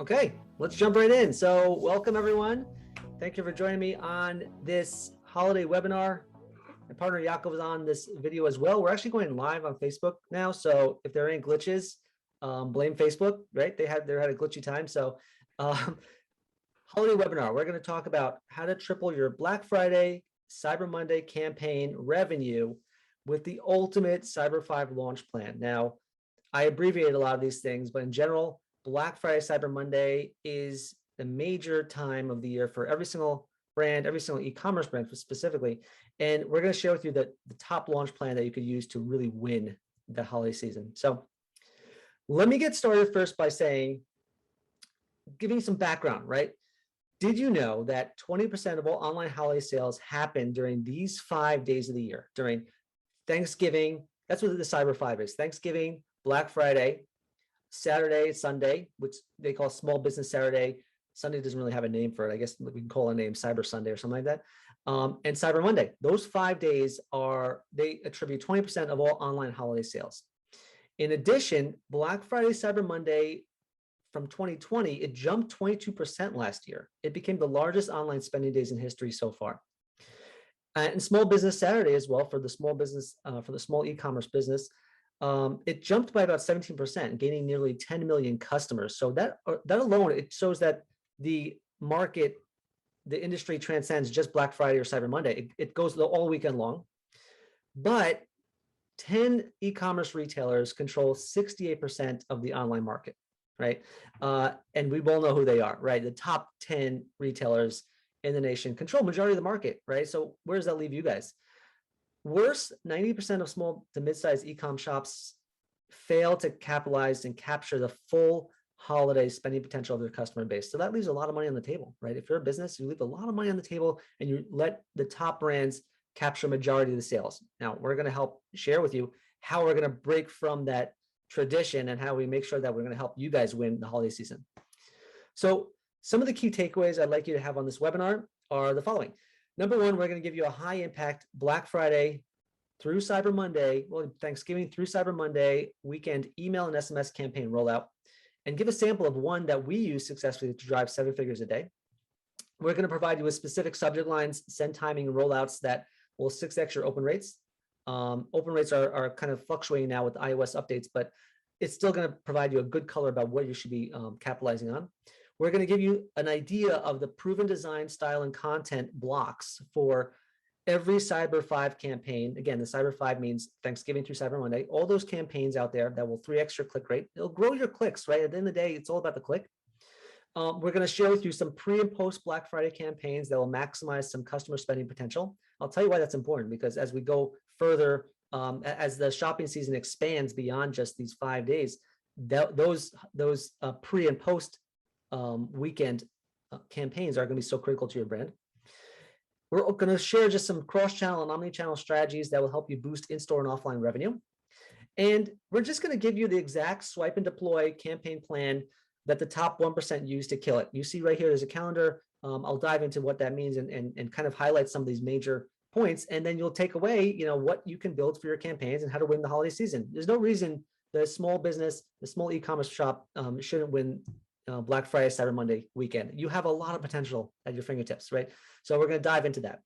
Okay, let's jump right in. So welcome everyone. Thank you for joining me on this holiday webinar. My partner Yaakov is on this video as well. We're actually going live on Facebook now. So if there are any glitches, blame Facebook, right? They had a glitchy time. So holiday webinar, we're going to talk about how to triple your Black Friday, Cyber Monday campaign revenue with the ultimate Cyber 5 launch plan. Now, I abbreviate a lot of these things, but in general, Black Friday, Cyber Monday is the major time of the year for every single brand, every single e-commerce brand specifically. And we're going to share with you the top launch plan that you could use to really win the holiday season. So let me get started first by giving some background, right? Did you know that 20% of all online holiday sales happen during these 5 days of the year? During Thanksgiving, that's what the Cyber 5 is. Thanksgiving, Black Friday, Saturday, Sunday, which they call Small Business Saturday. Sunday doesn't really have a name for it. I guess we can call it a name Cyber Sunday or something like that. And Cyber Monday. Those 5 days they attribute 20% of all online holiday sales. In addition, Black Friday, Cyber Monday from 2020, it jumped 22% last year. It became the largest online spending days in history so far. And Small Business Saturday as well for the small business, for the small e-commerce business. It jumped by about 17%, gaining nearly 10 million customers. So that alone, it shows that the market, the industry transcends just Black Friday or Cyber Monday. It goes all weekend long. But 10 e-commerce retailers control 68% of the online market, right? And we all know who they are, right? The top 10 retailers in the nation control majority of the market, right? So where does that leave you guys? Worse, 90% of small to mid-sized e-com shops fail to capitalize and capture the full holiday spending potential of their customer base. So that leaves a lot of money on the table, right? If you're a business, you leave a lot of money on the table and you let the top brands capture a majority of the sales. Now, we're going to help share with you how we're going to break from that tradition and how we make sure that we're going to help you guys win the holiday season. So some of the key takeaways I'd like you to have on this webinar are the following. Number one, we're going to give you a high impact Black Friday through Cyber Monday, well, Thanksgiving through Cyber Monday weekend email and SMS campaign rollout, and give a sample of one that we use successfully to drive 7 figures a day. We're going to provide you with specific subject lines, send timing, and rollouts that will 6x your open rates. Open rates are kind of fluctuating now with iOS updates, but it's still going to provide you a good color about what you should be capitalizing on. We're going to give you an idea of the proven design, style, and content blocks for every Cyber 5 campaign. Again, the Cyber 5 means Thanksgiving through Cyber Monday. All those campaigns out there that will 3x your click rate. It'll grow your clicks, right? At the end of the day, it's all about the click. We're going to share with you some pre and post Black Friday campaigns that will maximize some customer spending potential. I'll tell you why that's important, because as we go further, as the shopping season expands beyond just these 5 days, those pre and post weekend campaigns are going to be so critical to your brand. We're going to share just some cross-channel and omni-channel strategies that will help you boost in-store and offline revenue. And we're just going to give you the exact swipe and deploy campaign plan that the top 1% use to kill it. You see right here, there's a calendar. I'll dive into what that means and kind of highlight some of these major points. And then you'll take away, what you can build for your campaigns and how to win the holiday season. There's no reason the small business, the small e-commerce shop shouldn't win Black Friday, Cyber Monday weekend. You have a lot of potential at your fingertips, right? So we're going to dive into that.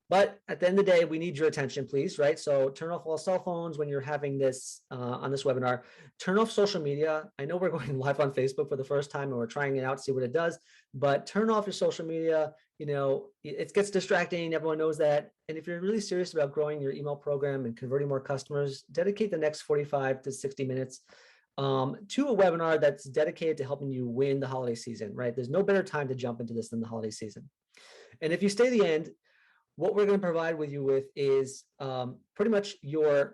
But at the end of the day, we need your attention, please, right? So turn off all cell phones when you're having this on this webinar. Turn off social media. I know we're going live on Facebook for the first time and we're trying it out to see what it does, but turn off your social media. It gets distracting. Everyone knows that. And if you're really serious about growing your email program and converting more customers, dedicate the next 45 to 60 minutes to a webinar that's dedicated to helping you win the holiday season, right? There's no better time to jump into this than the holiday season. And if you stay to the end, what we're going to provide with you with is pretty much an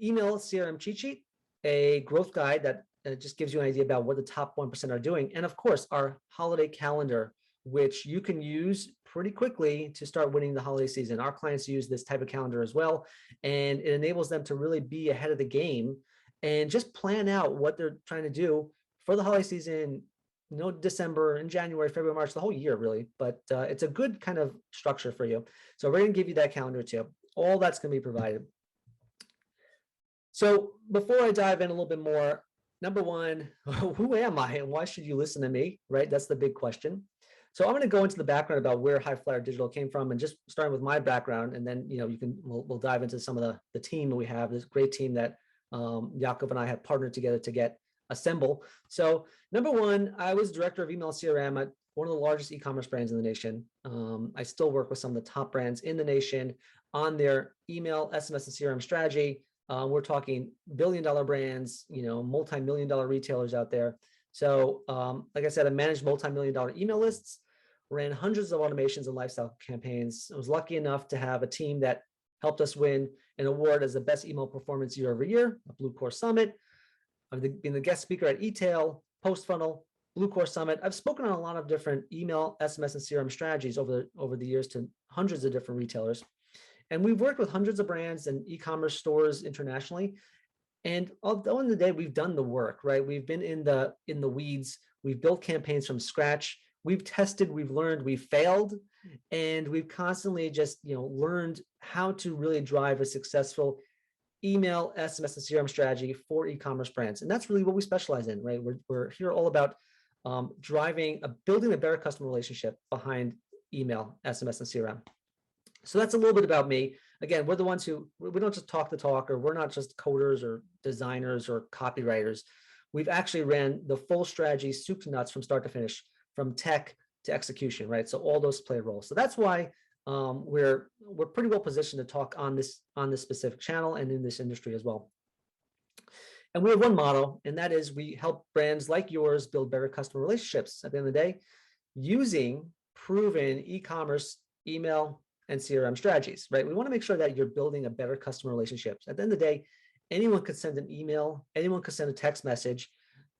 email CRM cheat sheet, a growth guide that just gives you an idea about what the top 1% are doing, and of course, our holiday calendar, which you can use pretty quickly to start winning the holiday season. Our clients use this type of calendar as well, and it enables them to really be ahead of the game and just plan out what they're trying to do for the holiday season, December and January, February, March, the whole year really, but it's a good kind of structure for you. So we're going to give you that calendar too. All that's going to be provided. So before I dive in a little bit more, number one, who am I and why should you listen to me, right? That's the big question. So I'm going to go into the background about where High Flyer Digital came from, and just starting with my background, and then we'll dive into some of the team that we have. This great team that Jakob and I have partnered together to get assemble. So number one, I was director of email CRM at one of the largest e-commerce brands in the nation. I still work with some of the top brands in the nation on their email, SMS, and CRM strategy. We're talking billion-dollar brands, multi-million-dollar retailers out there. So like I said, I managed multi-million-dollar email lists, ran hundreds of automations and lifestyle campaigns. I was lucky enough to have a team that helped us win an award as the best email performance year over year, a Blue Core Summit. I've been the guest speaker at eTail, Post Funnel, Blue Core Summit. I've spoken on a lot of different email, SMS, and CRM strategies over the years to hundreds of different retailers. And we've worked with hundreds of brands and e-commerce stores internationally. And at the end of the day, we've done the work, right? We've been in the weeds. We've built campaigns from scratch. We've tested, we've learned, we've failed, and we've constantly just learned how to really drive a successful email, SMS, and CRM strategy for e-commerce brands. And that's really what we specialize in, right? We're here all about building a better customer relationship behind email, SMS, and CRM. So that's a little bit about me. Again, we're the ones we don't just talk the talk, or we're not just coders or designers or copywriters. We've actually ran the full strategy, soup to nuts, from start to finish, from tech to execution, right? So all those play a role. So that's why we're pretty well positioned to talk on this specific channel and in this industry as well. And we have one motto, and that is we help brands like yours build better customer relationships at the end of the day using proven e-commerce, email, and CRM strategies, right? We want to make sure that you're building a better customer relationships. At the end of the day, anyone could send an email, anyone could send a text message,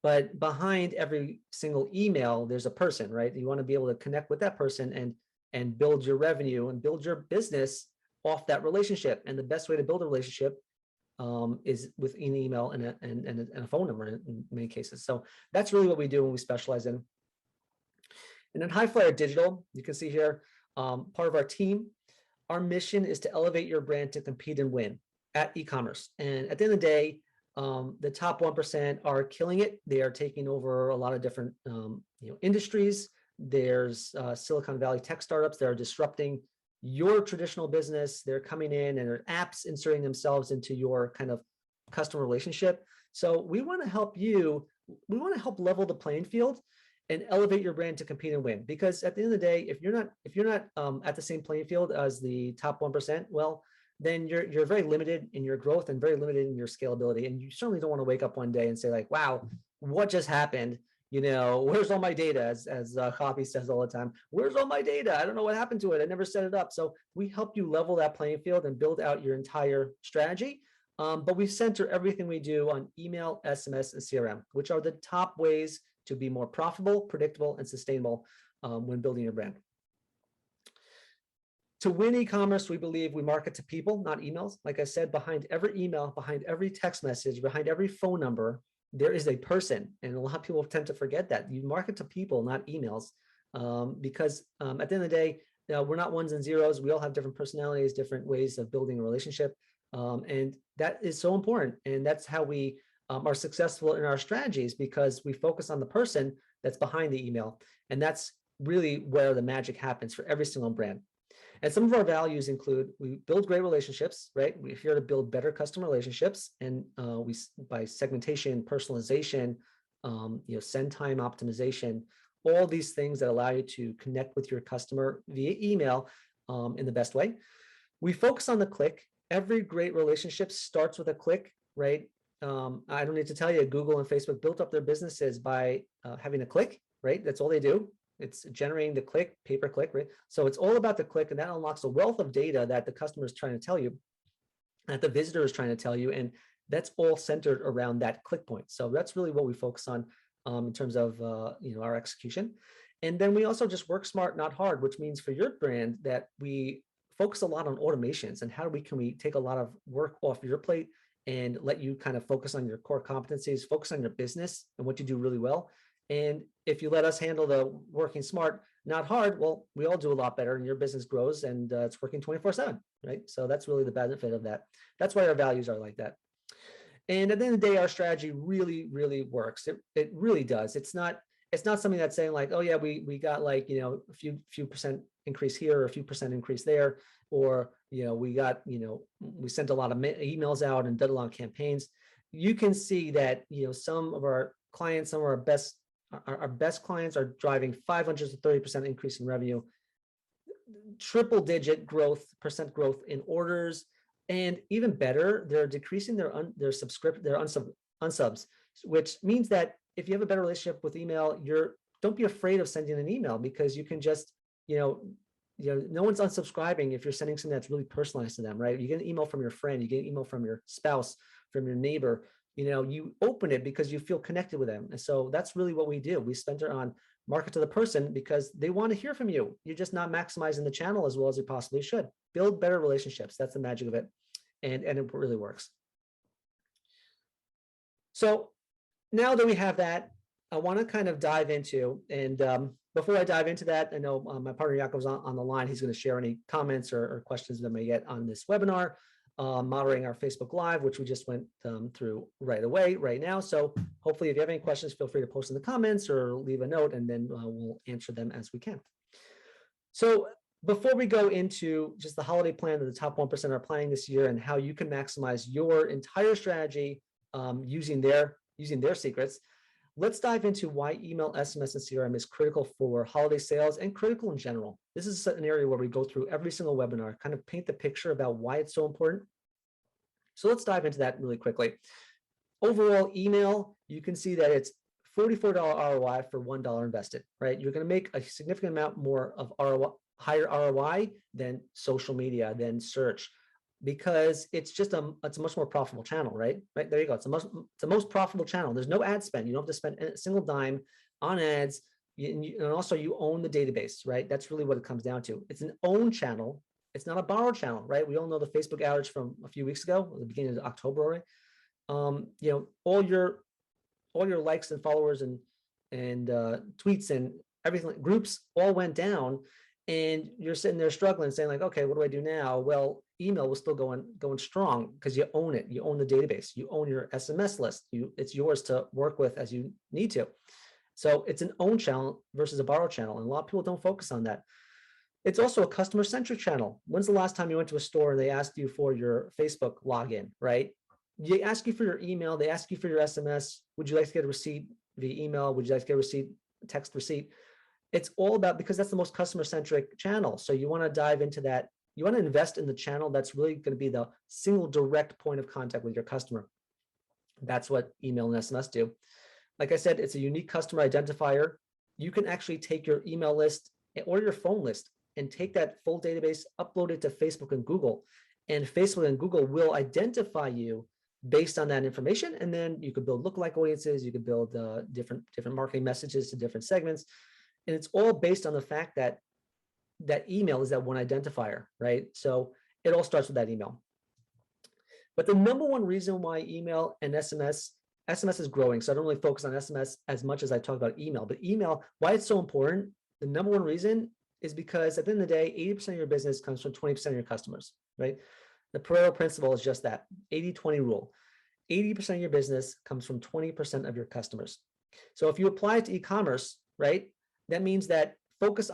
but behind every single email, there's a person, right? You want to be able to connect with that person and build your revenue and build your business off that relationship. And the best way to build a relationship is with an email and a phone number in many cases. So that's really what we do and we specialize in. And then High Flyer Digital, you can see here, part of our team, our mission is to elevate your brand to compete and win at e-commerce. And at the end of the day, the top 1% are killing it. They are taking over a lot of different industries. There's Silicon Valley tech startups that are disrupting your traditional business. They're coming in and there are apps inserting themselves into your kind of customer relationship. So we want to help you. We want to help level the playing field and elevate your brand to compete and win. Because at the end of the day, if you're not at the same playing field as the top 1%, well, then you're very limited in your growth and very limited in your scalability. And you certainly don't want to wake up one day and say like, wow, what just happened? Where's all my data? As Copy says all the time, where's all my data? I don't know what happened to it. I never set it up. So we help you level that playing field and build out your entire strategy. But we center everything we do on email, SMS, and CRM, which are the top ways to be more profitable, predictable, and sustainable when building your brand. To win e-commerce, we believe we market to people, not emails. Like I said, behind every email, behind every text message, behind every phone number, there is a person. And a lot of people tend to forget that. You market to people, not emails, because at the end of the day, we're not ones and zeros. We all have different personalities, different ways of building a relationship. And that is so important. And that's how we are successful in our strategies, because we focus on the person that's behind the email. And that's really where the magic happens for every single brand. And some of our values include, we build great relationships, right? We're here to build better customer relationships. And by segmentation, personalization, send time optimization, all these things that allow you to connect with your customer via email in the best way. We focus on the click. Every great relationship starts with a click, right? I don't need to tell you, Google and Facebook built up their businesses by having a click, right? That's all they do. It's generating the click, pay-per-click, right? So it's all about the click, and that unlocks a wealth of data that the customer is trying to tell you, that the visitor is trying to tell you, and that's all centered around that click point. So that's really what we focus on in terms of our execution. And then we also just work smart, not hard, which means for your brand that we focus a lot on automations and how can we take a lot of work off your plate and let you kind of focus on your core competencies, focus on your business and what you do really well. And if you let us handle the working smart, not hard, well, we all do a lot better and your business grows and it's working 24/7, right? So that's really the benefit of that. That's why our values are like that. And at the end of the day, our strategy really, really works. It really does. It's not something that's saying like, oh yeah, we got like, you know, a few percent increase here or a few percent increase there, or, you know, we got, you know, we sent a lot of emails out and did a lot of campaigns. You can see that, you know, some of our clients, some of our best clients are driving 500 to 30% increase in revenue, triple digit percent growth in orders, and even better, they're decreasing their unsubs, which means that if you have a better relationship with email, don't be afraid of sending an email, because you can just, you know, no one's unsubscribing if you're sending something that's really personalized to them, right? You get an email from your friend, you get an email from your spouse, from your neighbor, you know, you open it because you feel connected with them. And so that's really what we do. We center on market to the person because they want to hear from you. You're just not maximizing the channel as well as you possibly should. Build better relationships. That's the magic of it. And it really works. So now that we have that, I want to kind of dive into, and before I dive into that, I know my partner Yakov's on the line. He's going to share any comments or questions that I may get on this webinar, moderating our Facebook Live, which we just went through right now. So hopefully if you have any questions, feel free to post in the comments or leave a note, and then we'll answer them as we can. So before we go into just the holiday plan that the top 1% are planning this year and how you can maximize your entire strategy using their secrets, let's dive into why email, SMS, and CRM is critical for holiday sales and critical in general. This is an area where we go through every single webinar, kind of paint the picture about why it's so important. So let's dive into that really quickly. Overall, email, you can see that it's $44 ROI for $1 invested, right? You're going to make a significant amount more of ROI, higher ROI than social media, than search, because it's a much more profitable channel, right? Right there you go. It's the most profitable channel. There's no ad spend. You don't have to spend a single dime on ads, and also you own the database, right? That's really what it comes down to. It's an own channel. It's not a borrowed channel, right? We all know the Facebook outage from a few weeks ago, the beginning of October already. You know, all your likes and followers and tweets and everything, groups all went down, and you're sitting there struggling, saying like, okay, what do I do now? Well, email was still going strong because you own it. You own the database. You own your SMS list. It's yours to work with as you need to. So it's an own channel versus a borrowed channel, and a lot of people don't focus on that. It's also a customer-centric channel. When's the last time you went to a store and they asked you for your Facebook login, right? They ask you for your email. They ask you for your SMS. Would you like to get a receipt via email? Would you like to get a receipt, text receipt? It's all about, because that's the most customer-centric channel. So you want to dive into that. You want to invest in the channel that's really going to be the single direct point of contact with your customer. That's what email and SMS do. Like I said, it's a unique customer identifier. You can actually take your email list or your phone list and take that full database, upload it to Facebook and Google, and Facebook and Google will identify you based on that information. And then you could build lookalike audiences. You could build different marketing messages to different segments. And it's all based on the fact that email is that one identifier, right? So it all starts with that email. But the number one reason why email and SMS is growing, so I don't really focus on SMS as much as I talk about email, but email, why it's so important, the number one reason is because at the end of the day, 80% of your business comes from 20% of your customers, right? The Pareto principle is just that, 80-20 rule. 80% of your business comes from 20% of your customers. So if you apply it to e-commerce, right, that means that focus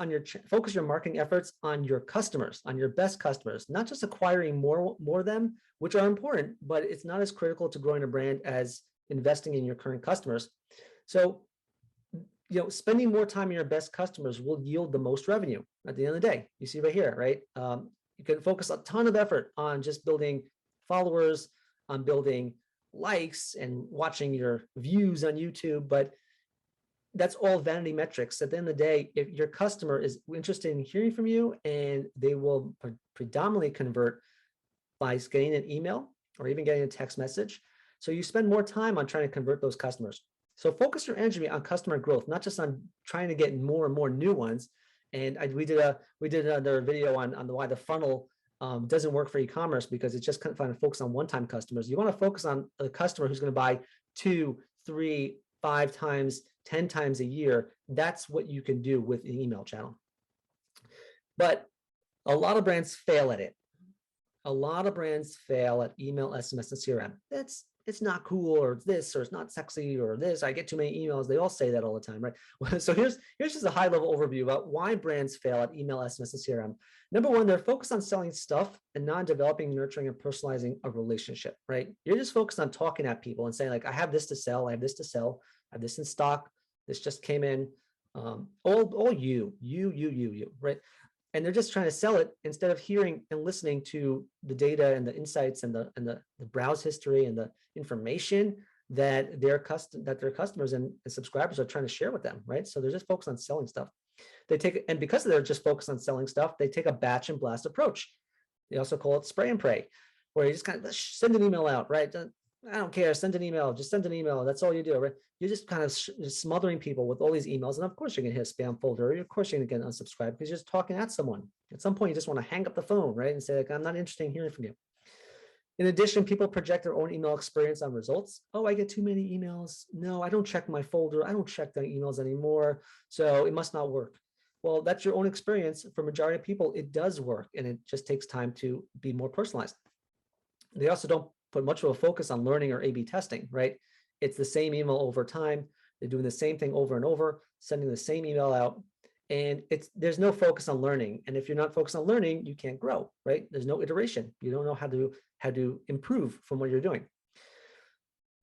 your marketing efforts on your customers, on your best customers, not just acquiring more of them, which are important, but it's not as critical to growing a brand as investing in your current customers. So, you know, spending more time on your best customers will yield the most revenue at the end of the day. You see right here, right? You can focus a ton of effort on just building followers, on building likes and watching your views on YouTube, but that's all vanity metrics. At the end of the day, if your customer is interested in hearing from you, and they will predominantly convert by getting an email or even getting a text message. So you spend more time on trying to convert those customers. So focus your energy on customer growth, not just on trying to get more and more new ones. And we did another video on why the funnel doesn't work for e-commerce, because it's just kind of focus on one-time customers. You want to focus on a customer who's going to buy 2, 3, 5 times, 10 times a year. That's what you can do with an email channel. But a lot of brands fail at it. A lot of brands fail at email, SMS, and CRM. it's not cool, or it's this, or it's not sexy, or this, I get too many emails. They all say that all the time, right? So here's just a high level overview about why brands fail at email, SMS, and CRM. Number one, they're focused on selling stuff and not developing, nurturing, and personalizing a relationship, right? You're just focused on talking at people and saying like, I have this to sell, I have this to sell, I have this in stock, this just came in, all you, right? And they're just trying to sell it instead of hearing and listening to the data and the insights and the browse history and the information that their customers and subscribers are trying to share with them, right? So they're just focused on selling stuff. And because they're just focused on selling stuff, they take a batch and blast approach. They also call it spray and pray, where you just kind of send an email out, right? I don't care, send an email, just send an email. That's all you do, right? You're just kind of smothering people with all these emails. And of course you're gonna hit a spam folder, or of course you're gonna get unsubscribed because you're just talking at someone. At some point you just wanna hang up the phone, right? And say like, I'm not interested in hearing from you. In addition, people project their own email experience on results. Oh, I get too many emails. No, I don't check my folder. I don't check the emails anymore. So it must not work. Well, that's your own experience. For majority of people, it does work, and it just takes time to be more personalized. They also don't put much of a focus on learning or A/B testing, right? It's the same email over time. They're doing the same thing over and over, sending the same email out, and there's no focus on learning. And if you're not focused on learning, you can't grow, right? There's no iteration. You don't know how to improve from what you're doing.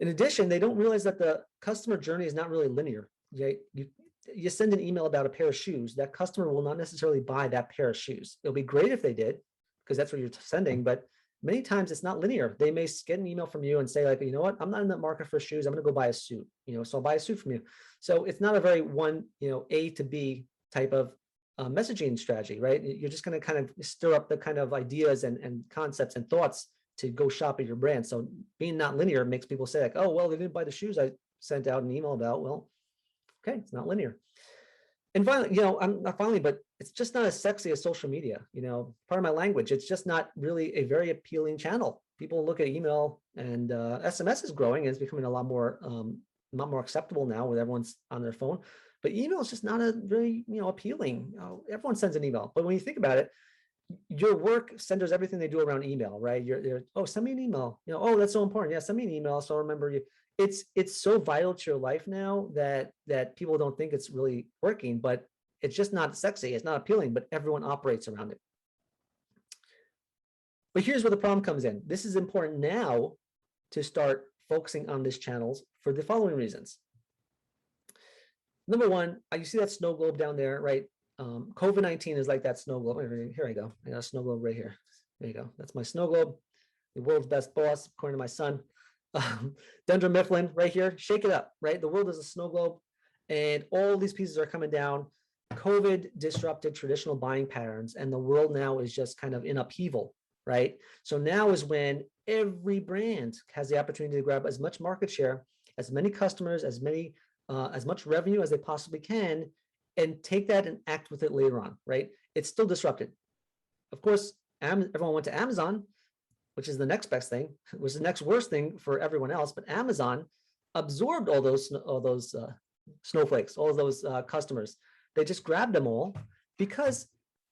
In addition, they don't realize that the customer journey is not really linear. You send an email about a pair of shoes, that customer will not necessarily buy that pair of shoes. It'll be great if they did, because that's what you're sending, but many times it's not linear. They may get an email from you and say like, you know what, I'm not in the market for shoes. I'm going to go buy a suit, so I'll buy a suit from you. So it's not a very one, A to B type of messaging strategy, right? You're just going to kind of stir up the kind of ideas and concepts and thoughts to go shop at your brand. So being not linear makes people say like, oh, well, they didn't buy the shoes I sent out an email about. Well, okay, it's not linear. And finally, I'm not finally, but it's just not as sexy as social media. Part of my language, it's just not really a very appealing channel. People look at email, and SMS is growing, and it's becoming a lot more acceptable now with everyone's on their phone. But email is just not a really appealing. Everyone sends an email, but when you think about it, your work centers everything they do around email, right? Oh, send me an email. Oh, that's so important. Yeah, send me an email so I'll remember you. It's so vital to your life now that people don't think it's really working, but it's just not sexy. It's not appealing, but everyone operates around it. But here's where the problem comes in. This is important now to start focusing on these channels for the following reasons. Number one, you see that snow globe down there, right? COVID-19 is like that snow globe. Here I go. I got a snow globe right here. There you go. That's my snow globe. The world's best boss, according to my son. Dunder Mifflin right here. Shake it up, right? The world is a snow globe, and all these pieces are coming down. COVID disrupted traditional buying patterns, and the world now is just kind of in upheaval, right? So now is when every brand has the opportunity to grab as much market share, as many customers, as much revenue as they possibly can, and take that and act with it later on, right? It's still disrupted. Of course, everyone went to Amazon, which is the next best thing, which is the next worst thing for everyone else. But Amazon absorbed all those snowflakes, all of those customers. They just grabbed them all because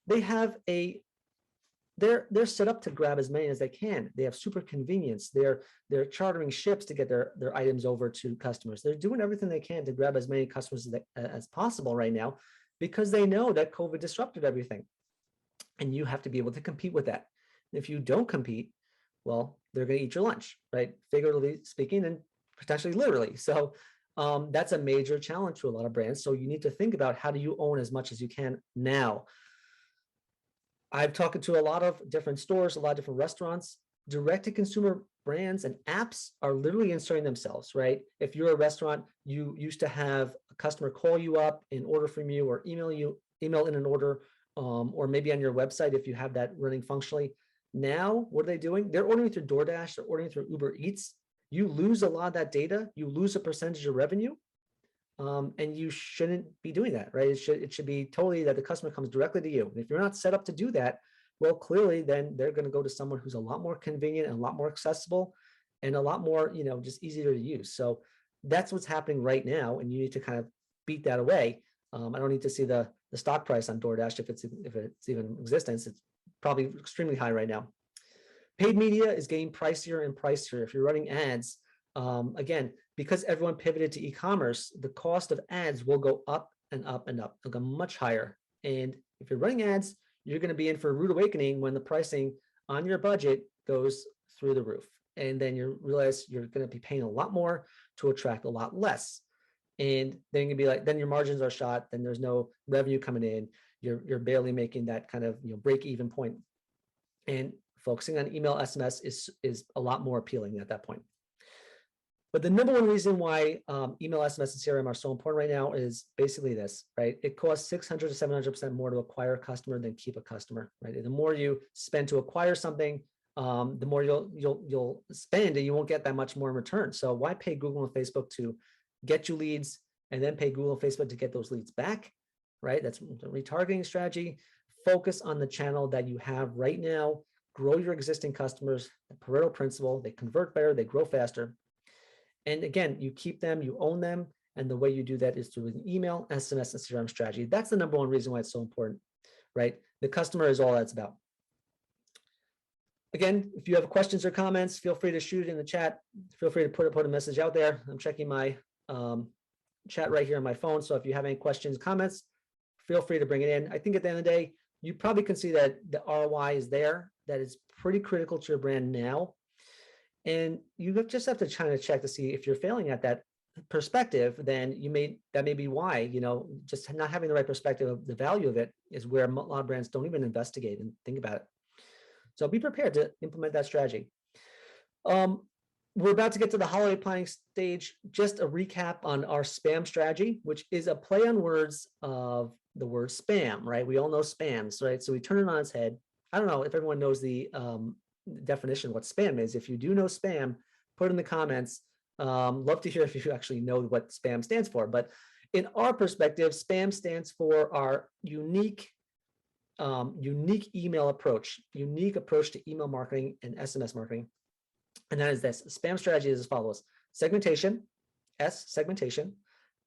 they have they're set up to grab as many as they can. They have super convenience. They're chartering ships to get their items over to customers. They're doing everything they can to grab as many customers as possible right now, because they know that COVID disrupted everything. And you have to be able to compete with that. If you don't compete, well, they're going to eat your lunch, right? Figuratively speaking, and potentially literally. So that's a major challenge to a lot of brands. So you need to think about, how do you own as much as you can now? I've talked to a lot of different stores, a lot of different restaurants. Direct-to-consumer brands and apps are literally inserting themselves, right? If you're a restaurant, you used to have a customer call you up and order from you, or email in an order, or maybe on your website if you have that running functionally. Now, what are they doing? They're ordering through DoorDash, they're ordering through Uber Eats. You lose a lot of that data, you lose a percentage of revenue, and you shouldn't be doing that, right? It should be totally that the customer comes directly to you. And if you're not set up to do that, well, clearly then they're going to go to someone who's a lot more convenient and a lot more accessible and a lot more, just easier to use. So that's what's happening right now, and you need to kind of beat that away. I don't need to see the stock price on DoorDash if it's even in existence. It's probably extremely high right now. Paid media is getting pricier and pricier. If you're running ads, Again, because everyone pivoted to e-commerce, the cost of ads will go up and up and up. It'll go much higher. And if you're running ads, you're going to be in for a rude awakening when the pricing on your budget goes through the roof. And then you realize you're going to be paying a lot more to attract a lot less. And then you can be like, then your margins are shot, then there's no revenue coming in. You're barely making that kind of break even point. And focusing on email SMS is a lot more appealing at that point. But the number one reason why email, SMS, and CRM are so important right now is basically this, right? It costs 600 to 700% more to acquire a customer than keep a customer, right? The more you spend to acquire something, the more you'll spend, and you won't get that much more in return. So why pay Google and Facebook to get you leads and then pay Google and Facebook to get those leads back, right? That's the retargeting strategy. Focus on the channel that you have right now. Grow your existing customers. The Pareto principle, they convert better, they grow faster. And again, you keep them, you own them. And the way you do that is through an email, SMS, and CRM strategy. That's the number one reason why it's so important, right? The customer is all that's about. Again, if you have questions or comments, feel free to shoot it in the chat. Feel free to put a message out there. I'm checking my chat right here on my phone. So if you have any questions, comments, feel free to bring it in. I think at the end of the day, you probably can see that the ROI is there. That is pretty critical to your brand now. And you just have to kind of check to see if you're failing at that perspective, then that may be why, just not having the right perspective of the value of it is where a lot of brands don't even investigate and think about it. So be prepared to implement that strategy. We're about to get to the holiday planning stage. Just a recap on our spam strategy, which is a play on words of the word spam, right? We all know spams, right? So we turn it on its head. I don't know if everyone knows the definition of what spam is. If you do know spam, put it in the comments. Love to hear if you actually know what spam stands for. But in our perspective, spam stands for our unique email approach, unique approach to email marketing and SMS marketing. And that is this. Spam strategy is as follows: segmentation, S, segmentation,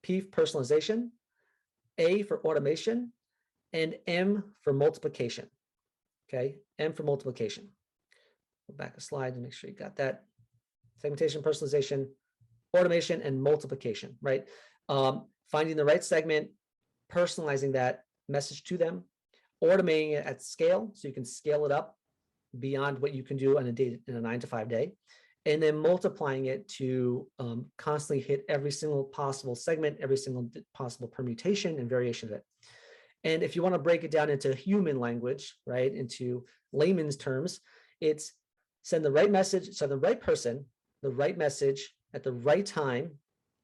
P, personalization, A for automation, and M for multiplication. Okay, M for multiplication. Go back a slide to make sure you got that. Segmentation, personalization, automation, and multiplication, right? Finding the right segment, personalizing that message to them, automating it at scale so you can scale it up beyond what you can do in a 9 to 5 day, and then multiplying it to constantly hit every single possible segment, every single possible permutation and variation of it. And if you want to break it down into human language, right, into layman's terms, it's send the right message, so the right person, the right message at the right time,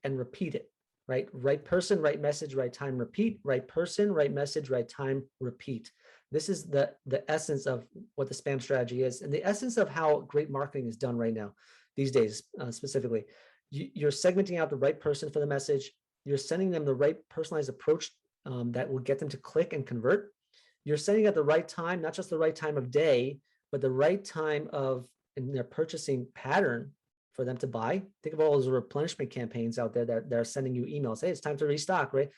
and repeat it, right? Right person, right message, right time, repeat. Right person, right message, right time, repeat. This is the essence of what the spam strategy is, and the essence of how great marketing is done right now, these days specifically. You're segmenting out the right person for the message. You're sending them the right personalized approach that will get them to click and convert. You're sending at the right time, not just the right time of day, but the right time in their purchasing pattern for them to buy. Think of all those replenishment campaigns out there that are sending you emails. Hey, it's time to restock, right?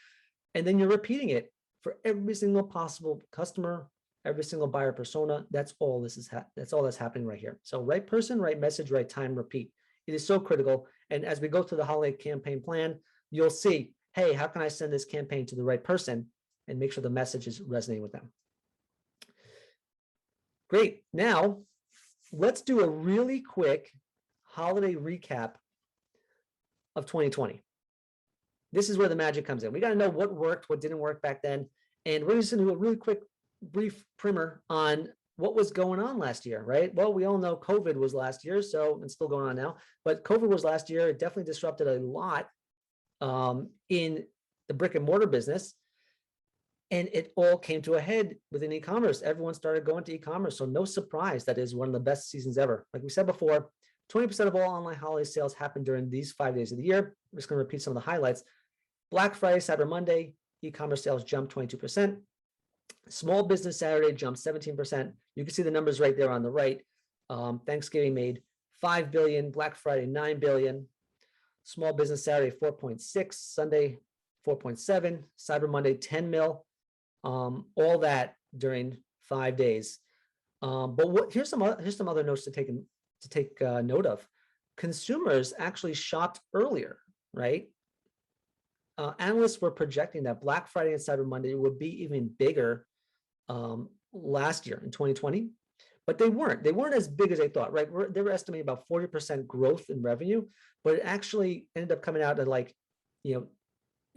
And then you're repeating it for every single possible customer, every single buyer persona. That's all that's happening right here. So right person, right message, right time, repeat. It is so critical. And as we go through the holiday campaign plan, you'll see, hey, how can I send this campaign to the right person and make sure the message is resonating with them? Great. Now, let's do a really quick holiday recap of 2020. This is where the magic comes in. We got to know what worked, what didn't work back then. And we're just going to do a really quick, brief primer on what was going on last year, right? Well, we all know COVID was last year, so it's still going on now. But COVID was last year. It definitely disrupted a lot in the brick and mortar business. And it all came to a head within e-commerce. Everyone started going to e-commerce. So no surprise, that is one of the best seasons ever. Like we said before, 20% of all online holiday sales happen during these 5 days of the year. I'm just going to repeat some of the highlights. Black Friday, Cyber Monday, e-commerce sales jumped 22%. Small Business Saturday jumped 17%. You can see the numbers right there on the right. Thanksgiving made $5 billion, Black Friday, $9 billion. Small Business Saturday, 4.6, Sunday, 4.7, Cyber Monday, 10 mil. All that during 5 days. But here's some other notes to take note of. consumers actually shopped earlier, right? Analysts were projecting that Black Friday and Cyber Monday would be even bigger last year in 2020, but they weren't. They weren't as big as they thought, right? They were estimating about 40% growth in revenue, but it actually ended up coming out at like,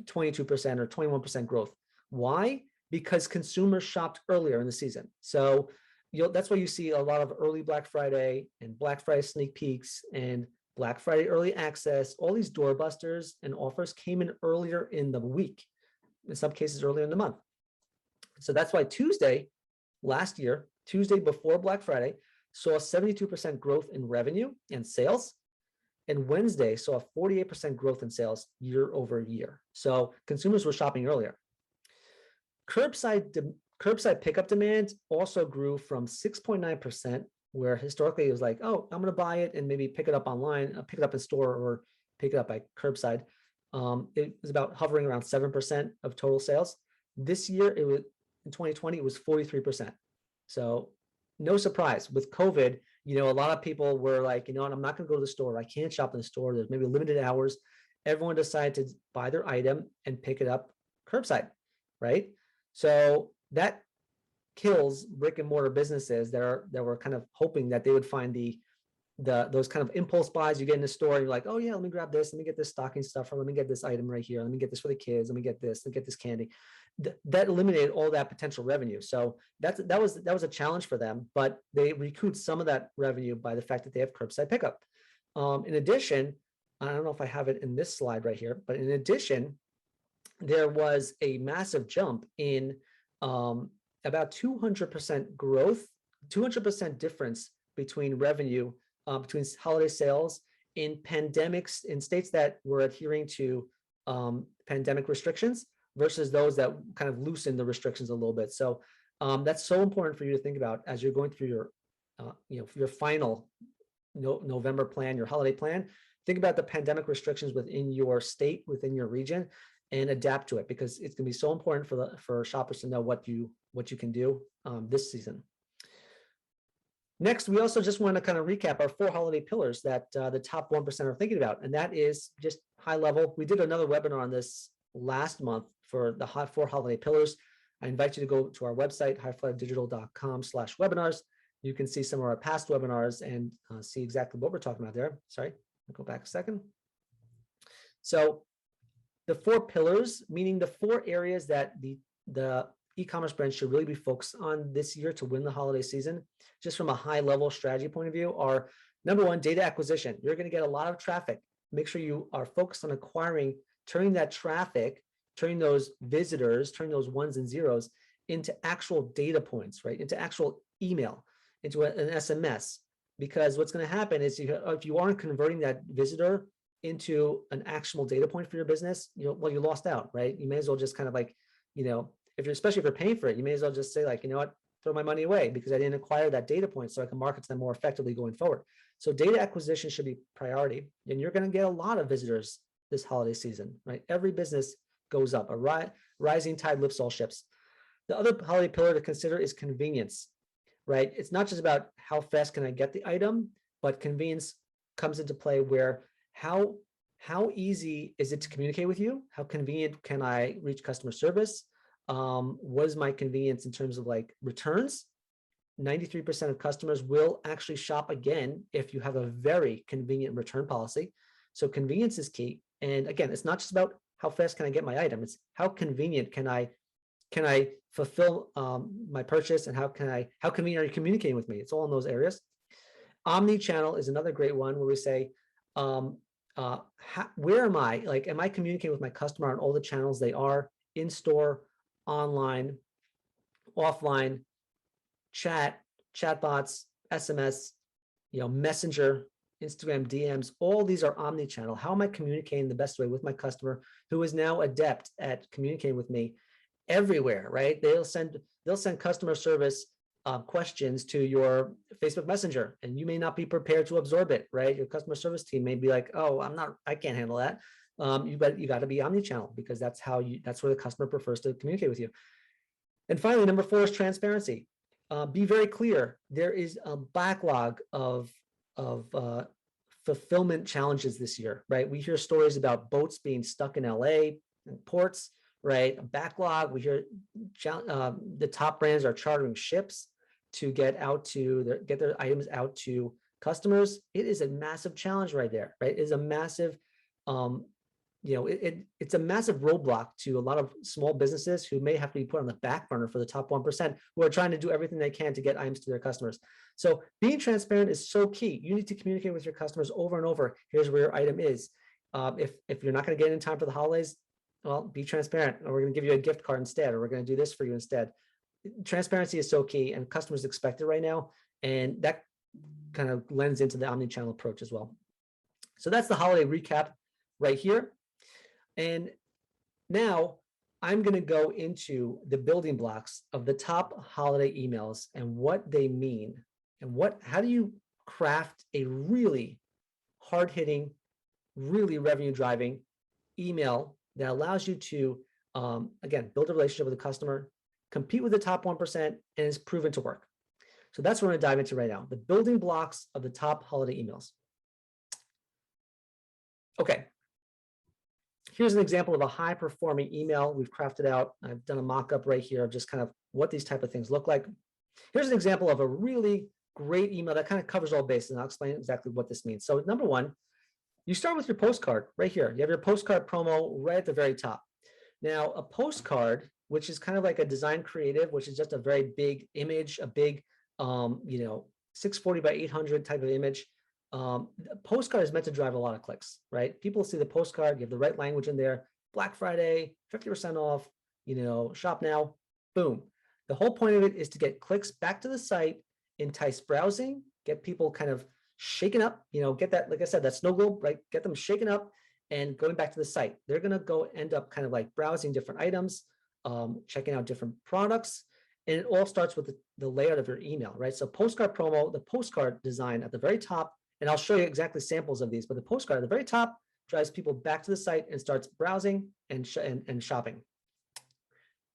22% or 21% growth. Why? Because consumers shopped earlier in the season. So that's why you see a lot of early Black Friday and Black Friday sneak peeks and Black Friday early access. All these doorbusters and offers came in earlier in the week, in some cases earlier in the month. So that's why Tuesday last year, Tuesday before Black Friday, saw 72% growth in revenue and sales. And Wednesday saw a 48% growth in sales year over year. So consumers were shopping earlier. Curbside pickup demand also grew from 6.9%, where historically it was like, oh, I'm going to buy it and maybe pick it up online, pick it up in store or pick it up by curbside. It was about hovering around 7% of total sales. This year, it was in 2020, it was 43%. So no surprise with COVID, a lot of people were like, what, I'm not going to go to the store. I can't shop in the store. There's maybe limited hours. Everyone decided to buy their item and pick it up curbside, right? So that kills brick and mortar businesses that were kind of hoping that they would find those kind of impulse buys you get in the store. And you're like, oh yeah, let me grab this. Let me get this stocking stuffer. Let me get this item right here. Let me get this for the kids. Let me get this. Let me get this candy. That eliminated all that potential revenue. So that was a challenge for them, but they recouped some of that revenue by the fact that they have curbside pickup. In addition, I don't know if I have it in this slide right here, but in addition, there was a massive jump in about 200% growth, 200% difference between revenue between holiday sales in pandemics in states that were adhering to pandemic restrictions versus those that kind of loosened the restrictions a little bit. So that's so important for you to think about as you're going through your final November plan, your holiday plan. Think about the pandemic restrictions within your state, within your region, and adapt to it, because it's going to be so important for shoppers to know what you can do this season. Next, we also just want to kind of recap our 4 holiday pillars that the top 1% are thinking about, and that is just high level. We did another webinar on this last month for the 4 holiday pillars. I invite you to go to our website, highflydigital.com/webinars. You can see some of our past webinars and see exactly what we're talking about there. Sorry, I'll go back a second. So the 4 pillars, meaning the 4 areas that the e-commerce brand should really be focused on this year to win the holiday season, just from a high level strategy point of view, are number 1, data acquisition. You're going to get a lot of traffic. Make sure you are focused on acquiring, turning that traffic, turning those visitors, turning those ones and zeros into actual data points, right? Into actual email, into an SMS. Because what's going to happen is if you aren't converting that visitor into an actionable data point for your business, well, you lost out, right? You may as well just kind of like, especially if you're paying for it, you may as well just say like, throw my money away because I didn't acquire that data point so I can market to them more effectively going forward. So data acquisition should be priority, and you're going to get a lot of visitors this holiday season, right? Every business goes up. A rising tide lifts all ships. The other holiday pillar to consider is convenience, right? It's not just about how fast can I get the item, but convenience comes into play where how easy is it to communicate with you? How convenient can I reach customer service? What is my convenience in terms of like returns? 93% of customers will actually shop again if you have a very convenient return policy. So convenience is key. And again, it's not just about how fast can I get my item. It's how convenient can I fulfill my purchase, and how convenient are you communicating with me? It's all in those areas. Omni Channel is another great one where we say, where am I? Like, am I communicating with my customer on all the channels they are in store, online, offline, chatbots, SMS, Messenger, Instagram DMs? All these are omni-channel. How am I communicating the best way with my customer who is now adept at communicating with me everywhere, right? They'll send customer service questions to your Facebook Messenger, and you may not be prepared to absorb it, right? Your customer service team may be like, oh, I can't handle that. You got to be omni-channel, because that's where the customer prefers to communicate with you. And finally, number 4 is transparency. Be very clear. There is a backlog of fulfillment challenges this year, right? We hear stories about boats being stuck in LA and ports, right? A backlog. We hear the top brands are chartering ships to get their items out to customers. It is a massive challenge right there, right? It is a massive, it's a massive roadblock to a lot of small businesses who may have to be put on the back burner for the top 1% who are trying to do everything they can to get items to their customers. So being transparent is so key. You need to communicate with your customers over and over. Here's where your item is. If you're not going to get it in time for the holidays, well, be transparent, or we're going to give you a gift card instead, or we're going to do this for you instead. Transparency is so key, and customers expect it right now. And that kind of lends into the omni-channel approach as well. So that's the holiday recap right here. And now I'm going to go into the building blocks of the top holiday emails and what they mean, and how do you craft a really hard-hitting, really revenue-driving email that allows you to, again, build a relationship with the customer, compete with the top 1%, and is proven to work. So that's what we're going to dive into right now, the building blocks of the top holiday emails. Okay. Here's an example of a high-performing email we've crafted out. I've done a mock-up right here of just kind of what these type of things look like. Here's an example of a really great email that kind of covers all bases, and I'll explain exactly what this means. So number one, you start with your postcard right here. You have your postcard promo right at the very top. Now, a postcard, which is kind of like a design creative, which is just a very big image, a big, 640 by 800 type of image. A postcard is meant to drive a lot of clicks, right? People see the postcard, you have the right language in there, Black Friday, 50% off, shop now, boom. The whole point of it is to get clicks back to the site, entice browsing, get people kind of shaken up, get that, like I said, that snow globe, right? Get them shaken up and going back to the site. They're going to go end up kind of like browsing different items, checking out different products. And it all starts with the layout of your email, right? So postcard promo, the postcard design at the very top, and I'll show you exactly samples of these, but the postcard at the very top drives people back to the site and starts browsing and shopping.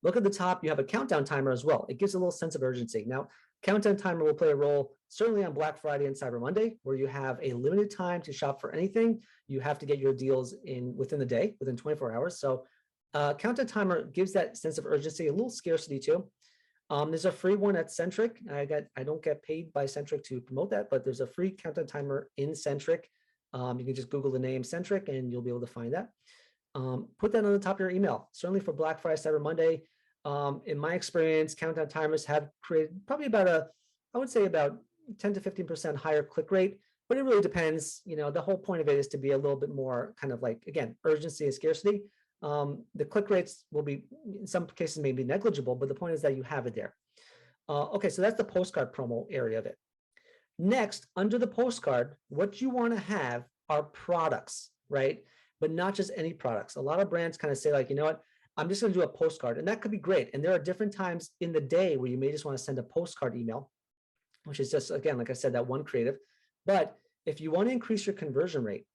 Look at the top, you have a countdown timer as well. It gives a little sense of urgency. Now, countdown timer will play a role certainly on Black Friday and Cyber Monday, where you have a limited time to shop for anything. You have to get your deals in within the day, within 24 hours. So countdown timer gives that sense of urgency, a little scarcity too. There's a free one at Centric. I don't get paid by Centric to promote that, but there's a free countdown timer in Centric. You can just Google the name Centric and you'll be able to find that. Put that on the top of your email. Certainly for Black Friday, Cyber Monday. In my experience, countdown timers have created probably about I would say about 10 to 15% higher click rate, but it really depends. The whole point of it is to be a little bit more kind of like, again, urgency and scarcity. The click rates will be, in some cases, may be negligible, but the point is that you have it there. Okay, so that's the postcard promo area of it. Next, under the postcard, what you want to have are products, right? But not just any products. A lot of brands kind of say like, you know what, I'm just going to do a postcard, and that could be great. And there are different times in the day where you may just want to send a postcard email, which is just, again, like I said, that one creative. But if you want to increase your conversion rate,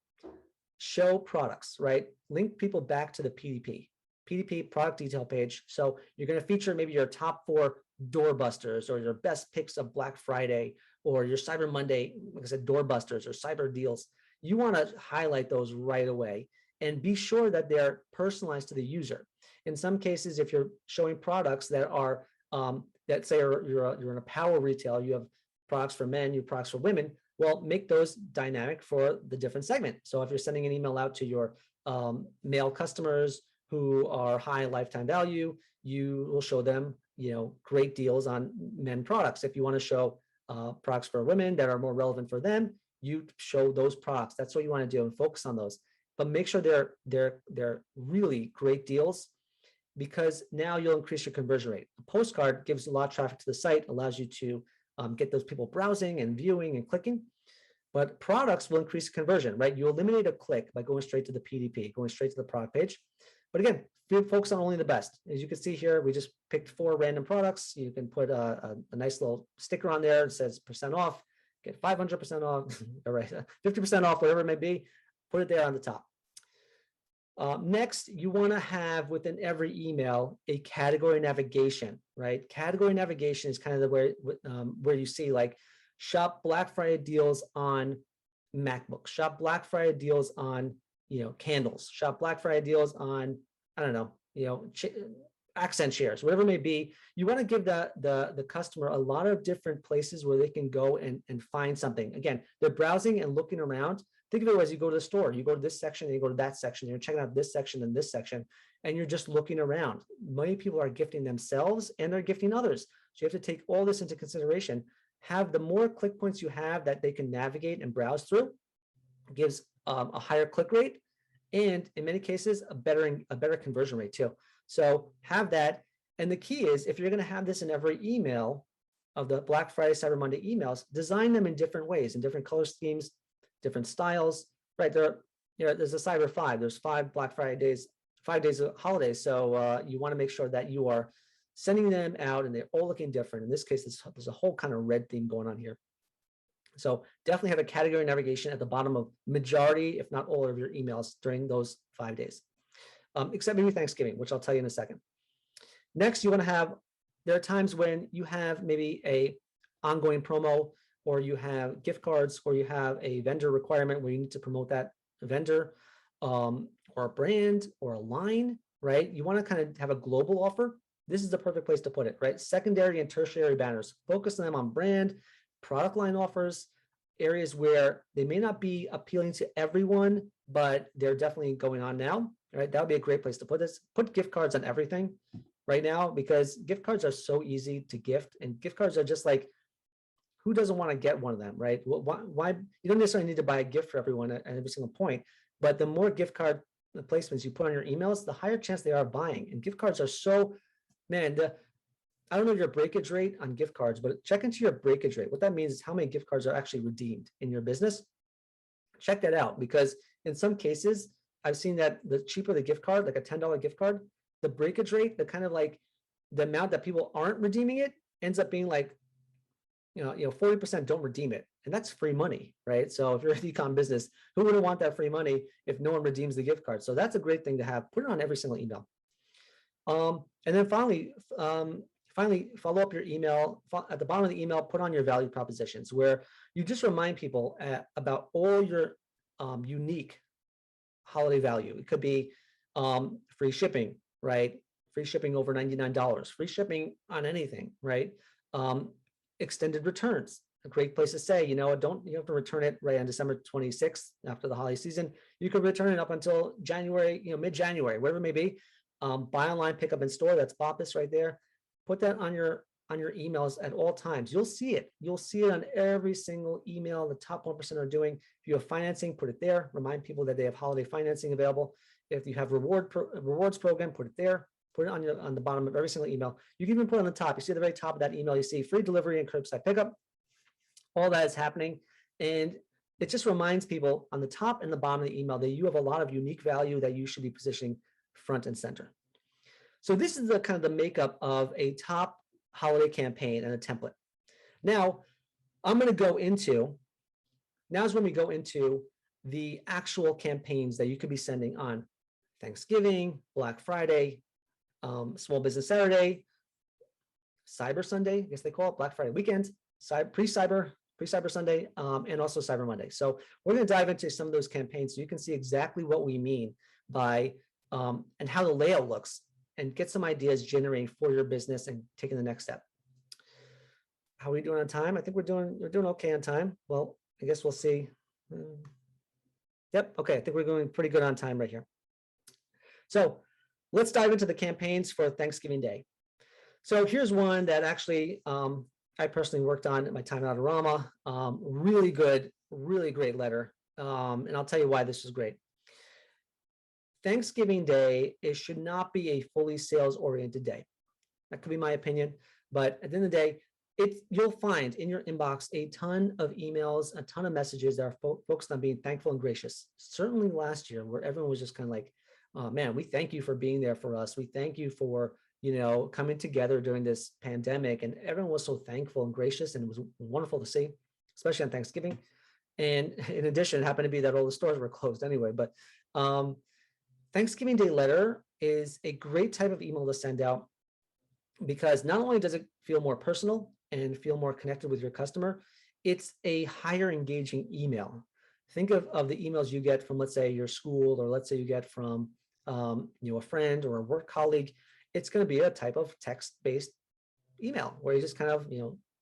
show products, right? Link people back to the PDP product detail page. So you're going to feature maybe your top 4 doorbusters or your best picks of Black Friday or your Cyber Monday, like I said, doorbusters or cyber deals. You want to highlight those right away and be sure that they're personalized to the user. In some cases, if you're showing products that are, that say you're in a power retail, you have products for men, you have products for women, well, make those dynamic for the different segment. So if you're sending an email out to your male customers who are high lifetime value, you will show them, great deals on men products. If you want to show products for women that are more relevant for them, you show those products. That's what you want to do and focus on those. But make sure they're really great deals, because now you'll increase your conversion rate. A postcard gives a lot of traffic to the site, allows you to get those people browsing and viewing and clicking, but products will increase conversion, right? You eliminate a click by going straight to the PDP, going straight to the product page. But again, focus on only the best. As you can see here, we just picked 4 random products. You can put a nice little sticker on there that says % off, get 500% off, all right, 50% off, whatever it may be, put it there on the top. Next, you want to have within every email a category navigation, right? Category navigation is kind of the where you see like shop Black Friday deals on MacBooks, shop Black Friday deals on, candles, shop Black Friday deals on, I don't know, accent chairs, whatever it may be. You want to give the customer a lot of different places where they can go and find something. Again, they're browsing and looking around. Think of it as you go to the store, you go to this section, and you go to that section, you're checking out this section and this section, and you're just looking around. Many people are gifting themselves and they're gifting others. So you have to take all this into consideration. Have the more click points you have that they can navigate and browse through, gives a higher click rate, and in many cases, a better conversion rate too. So have that. And the key is, if you're going to have this in every email of the Black Friday, Cyber Monday emails, design them in different ways, in different color schemes, different styles, right? There's a Cyber 5, there's 5 Black Friday days, 5 days of holidays. So you want to make sure that you are sending them out and they're all looking different. In this case, there's a whole kind of red theme going on here. So definitely have a category navigation at the bottom of majority, if not all of your emails during those 5 days, except maybe Thanksgiving, which I'll tell you in a second. Next, you want to have, there are times when you have maybe a ongoing promo, or you have gift cards, or you have a vendor requirement where you need to promote that vendor, or a brand or a line, right? You want to kind of have a global offer. This is the perfect place to put it, right? Secondary and tertiary banners, focus on them on brand, product line offers, areas where they may not be appealing to everyone, but they're definitely going on now, right? That would be a great place to put this. Put gift cards on everything right now, because gift cards are so easy to gift, and gift cards are just like, who doesn't want to get one of them, right? Why you don't necessarily need to buy a gift for everyone at every single point, but the more gift card placements you put on your emails, the higher chance they are of buying. And gift cards are so, man, I don't know your breakage rate on gift cards, but check into your breakage rate. What that means is how many gift cards are actually redeemed in your business. Check that out, because in some cases, I've seen that the cheaper the gift card, like a $10 gift card, the breakage rate, the kind of like the amount that people aren't redeeming it ends up being like, 40% don't redeem it. And that's free money, right? So if you're an e-com business, who wouldn't want that free money if no one redeems the gift card? So that's a great thing to have. Put it on every single email. And then finally, follow up your email. At the bottom of the email, put on your value propositions, where you just remind people about all your unique holiday value. It could be free shipping, right? Free shipping over $99, free shipping on anything, right? Extended returns, a great place to say, you have to return it right on December 26th after the holiday season. You could return it up until January, mid-January, whatever it may be. Buy online, pick up in store. That's BOPIS right there. Put that on your emails at all times. You'll see it. You'll see it on every single email the top 1% are doing. If you have financing, put it there. Remind people that they have holiday financing available. If you have rewards program, put it there. Put it on the bottom of every single email. You can even put it on the top. You see at the very top of that email, you see free delivery and curbside pickup. All that is happening. And it just reminds people on the top and the bottom of the email that you have a lot of unique value that you should be positioning front and center. So this is the kind of the makeup of a top holiday campaign and a template. Now, now's when we go into the actual campaigns that you could be sending on Thanksgiving, Black Friday, Small Business Saturday, Cyber Sunday, I guess they call it, Black Friday weekend, pre-Cyber Sunday, and also Cyber Monday. So we're going to dive into some of those campaigns so you can see exactly what we mean by and how the layout looks, and get some ideas generating for your business and taking the next step. How are we doing on time? I think we're doing okay on time. Well, I guess we'll see. Yep. Okay. I think we're going pretty good on time right here. So let's dive into the campaigns for Thanksgiving Day. So here's one that actually I personally worked on at my time at Autorama. Really good, really great letter. And I'll tell you why this is great. Thanksgiving Day, it should not be a fully sales-oriented day. That could be my opinion, but at the end of the day, you'll find in your inbox a ton of emails, a ton of messages that are focused on being thankful and gracious. Certainly last year, where everyone was just kind of like, oh man, we thank you for being there for us. We thank you for, coming together during this pandemic. And everyone was so thankful and gracious, and it was wonderful to see, especially on Thanksgiving. And in addition, it happened to be that all the stores were closed anyway, but Thanksgiving Day letter is a great type of email to send out, because not only does it feel more personal and feel more connected with your customer, it's a higher engaging email. Think of the emails you get from, let's say, your school, or let's say you get from a friend or a work colleague. It's going to be a type of text-based email where you just kind of,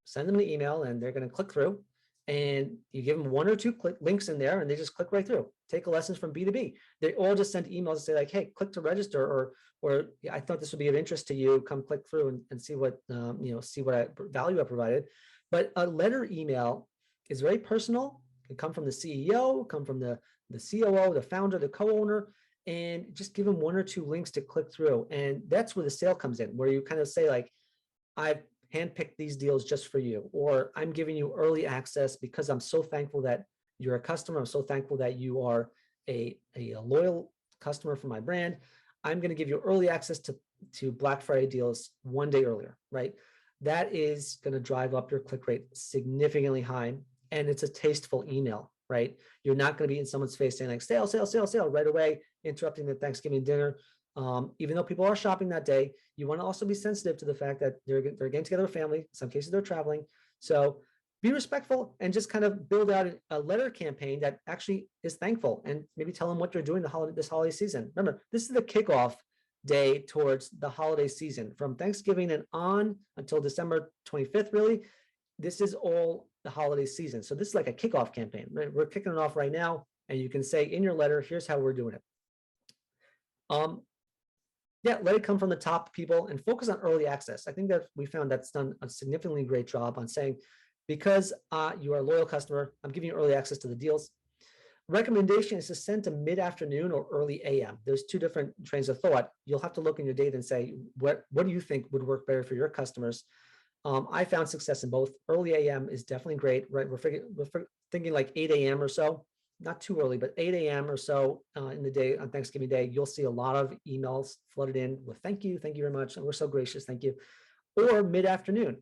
send them the email and they're going to click through, and you give them one or two links in there and they just click right through. Take a lessons from B2B. They all just send emails and say like, hey, click to register, or I thought this would be of interest to you. Come click through and see what, see what value I provided. But a letter email is very personal. It can come from the CEO, come from the COO, the founder, the co-owner, and just give them one or two links to click through. And that's where the sale comes in, where you kind of say like, I've handpicked these deals just for you, or I'm giving you early access because I'm so thankful that you're a customer. I'm so thankful that you are a loyal customer for my brand. I'm going to give you early access to Black Friday deals one day earlier, right? That is going to drive up your click rate significantly high. And it's a tasteful email, right? You're not going to be in someone's face saying like sale, sale, sale, sale right away, interrupting the Thanksgiving dinner. Even though people are shopping that day, you want to also be sensitive to the fact that they're getting together with family. In some cases, they're traveling. So be respectful and just kind of build out a letter campaign that actually is thankful, and maybe tell them what you're doing this holiday season. Remember, this is the kickoff day towards the holiday season from Thanksgiving and on until December 25th, really. This is all the holiday season. So this is like a kickoff campaign, right? We're kicking it off right now, and you can say in your letter, here's how we're doing it. Yeah, let it come from the top people and focus on early access. I think that we found that's done a significantly great job on saying, because you are a loyal customer, I'm giving you early access to the deals. Recommendation is to send to mid-afternoon or early AM. There's two different trains of thought. You'll have to look in your data and say, what do you think would work better for your customers? I found success in both. Early AM is definitely great, right? We're thinking like 8 AM or so, not too early, but 8 AM or so in the day on Thanksgiving Day. You'll see a lot of emails flooded in with thank you very much, and we're so gracious, thank you. Or mid-afternoon.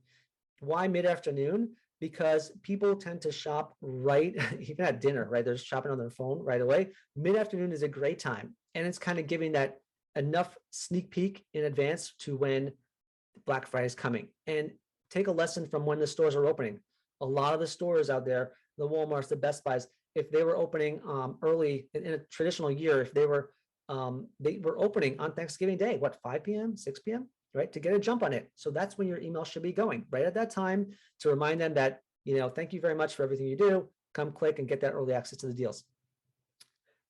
Why mid-afternoon? Because people tend to shop right, even at dinner, right? They're shopping on their phone right away. Mid-afternoon is a great time, and it's kind of giving that enough sneak peek in advance to when Black Friday is coming. And take a lesson from when the stores are opening. A lot of the stores out there, the Walmarts, the Best Buys, if they were opening early in a traditional year, if they were opening on Thanksgiving Day, what, 5 p.m., 6 p.m., right? To get a jump on it. So that's when your email should be going, right at that time, to remind them that, thank you very much for everything you do. Come click and get that early access to the deals.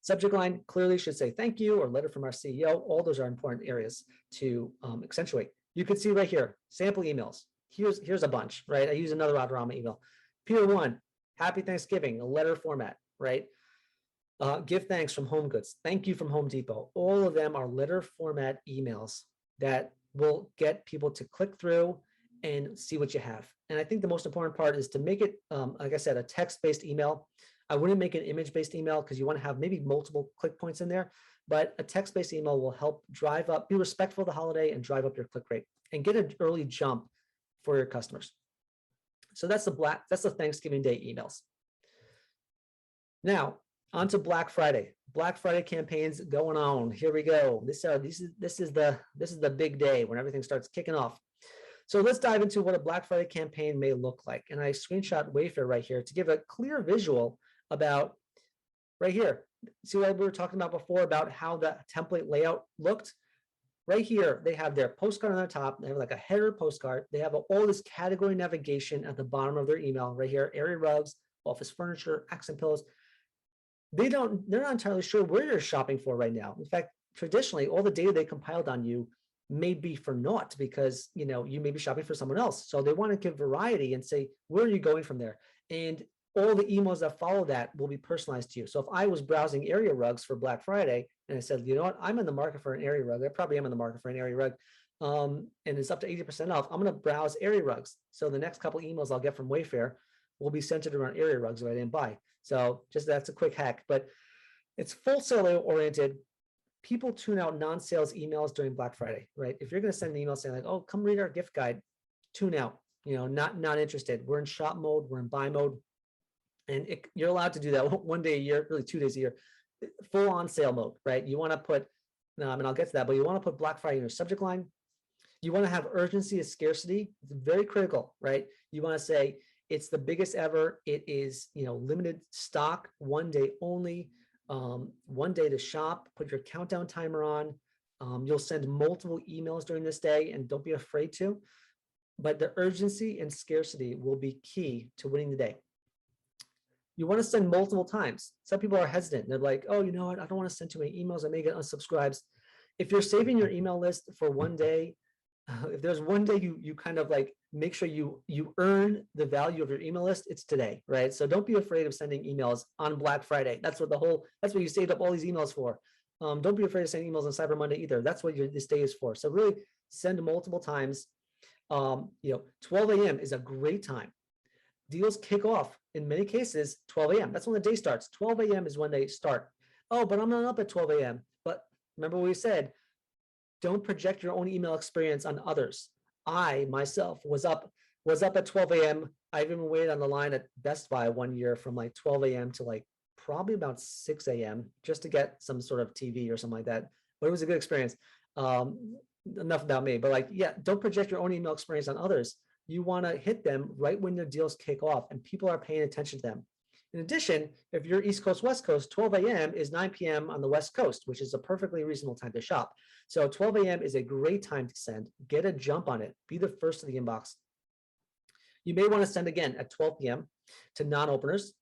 Subject line clearly should say thank you or letter from our CEO. All those are important areas to accentuate. You can see right here, sample emails. Here's a bunch, right? I use another Autorama email. Peer 1, happy Thanksgiving, a letter format, right? Give thanks from Home Goods. Thank you from Home Depot. All of them are letter format emails that will get people to click through and see what you have. And I think the most important part is to make it, like I said, a text-based email. I wouldn't make an image-based email because you want to have maybe multiple click points in there, but a text-based email will help drive up, be respectful of the holiday and drive up your click rate and get an early jump for your customers. So that's the Thanksgiving Day emails. Now, on to Black Friday. Black Friday campaigns going on. Here we go. This is the big day when everything starts kicking off. So let's dive into what a Black Friday campaign may look like. And I screenshot Wayfair right here to give a clear visual about right here. See what we were talking about before about how the template layout looked? Right here, they have their postcard on the top. They have like a header postcard. They have all this category navigation at the bottom of their email right here. Area rugs, office furniture, accent pillows. They're not entirely sure where you're shopping for right now. In fact, traditionally, all the data they compiled on you may be for naught because you may be shopping for someone else. So they want to give variety and say, where are you going from there? And all the emails that follow that will be personalized to you. So if I was browsing area rugs for Black Friday and I said, you know what, I'm in the market for an area rug. I probably am in the market for an area rug. And it's up to 80% off. I'm going to browse area rugs. So the next couple of emails I'll get from Wayfair will be centered around area rugs that I didn't buy. So just that's a quick hack, but it's full sale oriented. People tune out non-sales emails during Black Friday, right? If you're going to send an email saying like, oh, come read our gift guide, tune out, not interested. We're in shop mode. We're in buy mode. And you're allowed to do that one day a year, really 2 days a year, full on sale mode, right? You want to put, and I'll get to that, but you want to put Black Friday in your subject line. You want to have urgency as scarcity. It's very critical, right? You want to say, It's the biggest ever. It is, limited stock, 1 day only, 1 day to shop. Put your countdown timer on. You'll send multiple emails during this day, and don't be afraid to. But the urgency and scarcity will be key to winning the day. You want to send multiple times. Some people are hesitant. They're like, oh, you know what? I don't want to send too many emails. I may get unsubscribes. If you're saving your email list for 1 day, if there's 1 day you kind of like make sure you earn the value of your email list, it's today, right? So don't be afraid of sending emails on Black Friday. That's what you saved up all these emails for. Don't be afraid of sending emails on Cyber Monday either. That's what this day is for. So really send multiple times. 12 a.m. is a great time. Deals kick off in many cases 12 a.m. That's when the day starts. 12 a.m. is when they start. Oh, but I'm not up at 12 a.m. But remember what we said, don't project your own email experience on others. I myself was up at 12 a.m. I even waited on the line at Best Buy 1 year from like 12 a.m. to like probably about 6 a.m. just to get some sort of TV or something like that. But it was a good experience. Enough about me, but like, yeah, don't project your own email experience on others. You want to hit them right when their deals kick off and people are paying attention to them. In addition, if you're East Coast, West Coast, 12 a.m. is 9 p.m. on the West Coast, which is a perfectly reasonable time to shop. So 12 a.m. is a great time to send. Get a jump on it. Be the first to the inbox. You may want to send again at 12 p.m. to non-openers,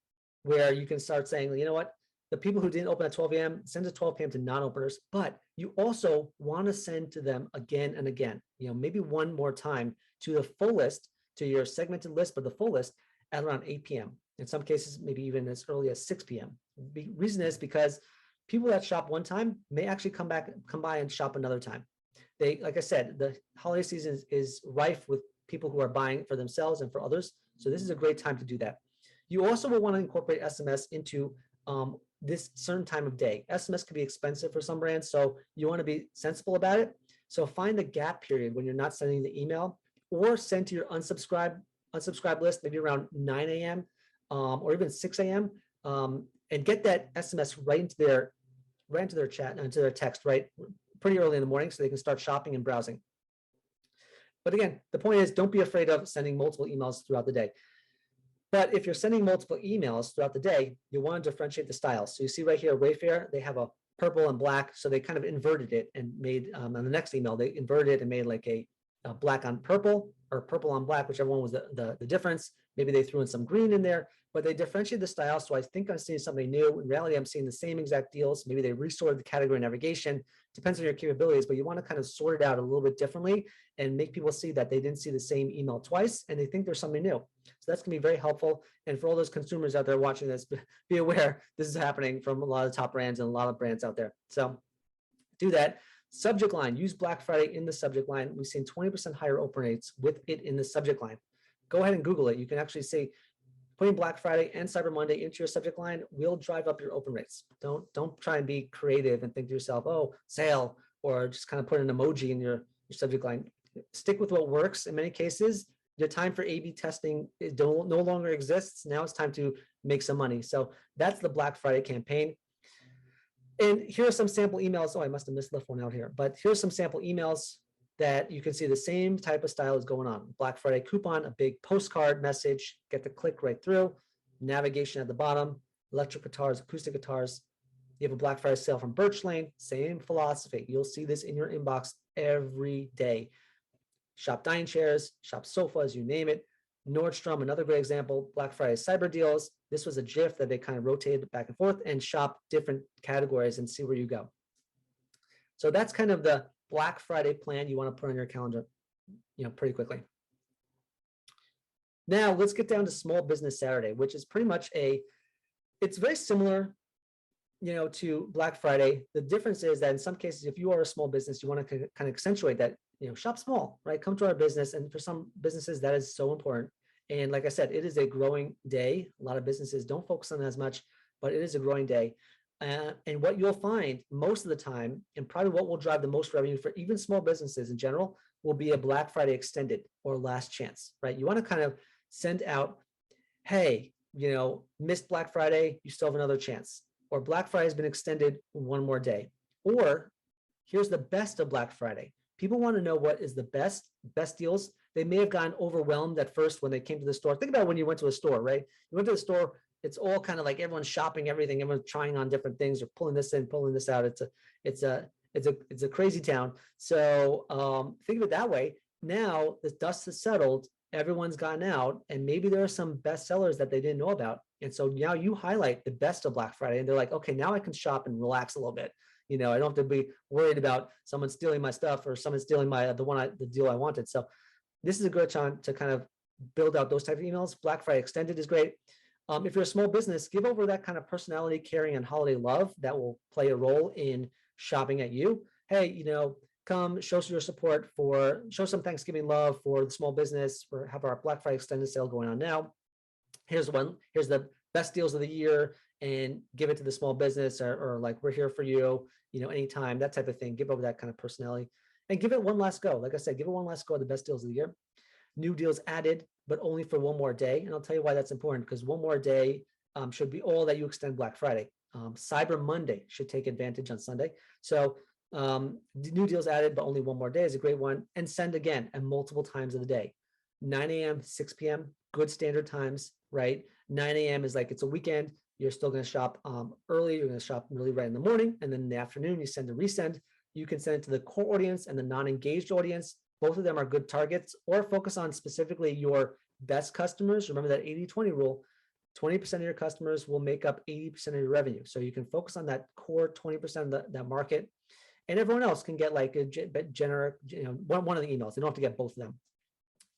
where you can start saying, you know what, the people who didn't open at 12 a.m., send at 12 p.m. to non-openers, but you also want to send to them again and again, maybe one more time to the full list, to your segmented list, but the full list at around 8 p.m. In some cases, maybe even as early as 6 p.m. The reason is because people that shop one time may actually come by and shop another time. Like I said, the holiday season is rife with people who are buying for themselves and for others. So this is a great time to do that. You also will want to incorporate SMS into this certain time of day. SMS can be expensive for some brands, so you want to be sensible about it. So find the gap period when you're not sending the email, or send to your unsubscribe list maybe around 9 a.m. Or even 6 a.m. And get that SMS right into their chat, into their text, right, pretty early in the morning, so they can start shopping and browsing. But again, the point is, don't be afraid of sending multiple emails throughout the day. But if you're sending multiple emails throughout the day, you want to differentiate the styles. So you see right here, Wayfair, they have a purple and black. So they kind of inverted it and made, on the next email, they inverted it and made like a black on purple or purple on black, whichever one was the difference. Maybe they threw in some green in there, but they differentiated the style. So I think I'm seeing something new. In reality, I'm seeing the same exact deals. Maybe they resorted the category navigation. Depends on your capabilities, but you want to kind of sort it out a little bit differently and make people see that they didn't see the same email twice and they think there's something new. So that's going to be very helpful. And for all those consumers out there watching this, be aware this is happening from a lot of top brands and a lot of brands out there. So do that. Subject line, use Black Friday in the subject line. We've seen 20% higher open rates with it in the subject line. Go ahead and Google it. You can actually see putting Black Friday and Cyber Monday into your subject line will drive up your open rates. Don't try and be creative and think to yourself, oh, sale, or just kind of put an emoji in your subject line. Stick with what works. In many cases, the time for A/B testing no longer exists. Now it's time to make some money. So that's the Black Friday campaign. And here are some sample emails. Oh, I must have left one out here, but here's some sample emails that you can see the same type of style is going on. Black Friday coupon, a big postcard message, get the click right through, navigation at the bottom, electric guitars, acoustic guitars. You have a Black Friday sale from Birch Lane, same philosophy. You'll see this in your inbox every day. Shop dining chairs, shop sofas, you name it. Nordstrom, another great example, Black Friday cyber deals. This was a GIF that they kind of rotated back and forth and shop different categories and see where you go. So that's kind of the Black Friday plan you want to put on your calendar, pretty quickly. Now let's get down to Small Business Saturday, which is pretty much it's very similar, to Black Friday. The difference is that in some cases, if you are a small business, you want to kind of accentuate that, shop small, right? Come to our business. And for some businesses, that is so important. And like I said, it is a growing day. A lot of businesses don't focus on it as much, but it is a growing day. And what you'll find most of the time, and probably what will drive the most revenue for even small businesses in general, will be a Black Friday extended or last chance, right? You want to kind of send out, hey, missed Black Friday, you still have another chance. Or Black Friday has been extended one more day. Or here's the best of Black Friday. People want to know what is the best deals They may have gotten overwhelmed at first when they came to the store. Think about when you went to a store, right? You went to the store, it's all kind of like everyone's shopping everything, everyone's trying on different things, or pulling this in, pulling this out. It's a crazy town. So think of it that way. Now the dust has settled, everyone's gotten out, and maybe there are some bestsellers that they didn't know about. And so now you highlight the best of Black Friday, and they're like, okay, now I can shop and relax a little bit. I don't have to be worried about someone stealing my stuff or someone stealing the deal I wanted. So this is a good time to kind of build out those type of emails. Black Friday Extended is great. If you're a small business, give over that kind of personality, caring, and holiday love that will play a role in shopping at you. Hey, come show your support show some Thanksgiving love for the small business, for have our Black Friday Extended sale going on now. Here's the best deals of the year, and give it to the small business, or like, we're here for you, anytime, that type of thing. Give over that kind of personality and give it one last go. Like I said, give it one last go at the best deals of the year. New deals added, but only for one more day. And I'll tell you why that's important, because one more day should be all that you extend Black Friday. Cyber Monday should take advantage on Sunday. So new deals added, but only one more day is a great one. And send again and multiple times of the day. 9 a.m., 6 p.m., good standard times, right? 9 a.m. is like, it's a weekend. You're still going to shop early. You're going to shop really right in the morning. And then in the afternoon, you send a resend. You can send it to the core audience and the non-engaged audience. Both of them are good targets, or focus on specifically your best customers. Remember that 80-20 rule. 20% of your customers will make up 80% of your revenue. So you can focus on that core 20% of that market, and everyone else can get like a generic, one of the emails. They don't have to get both of them,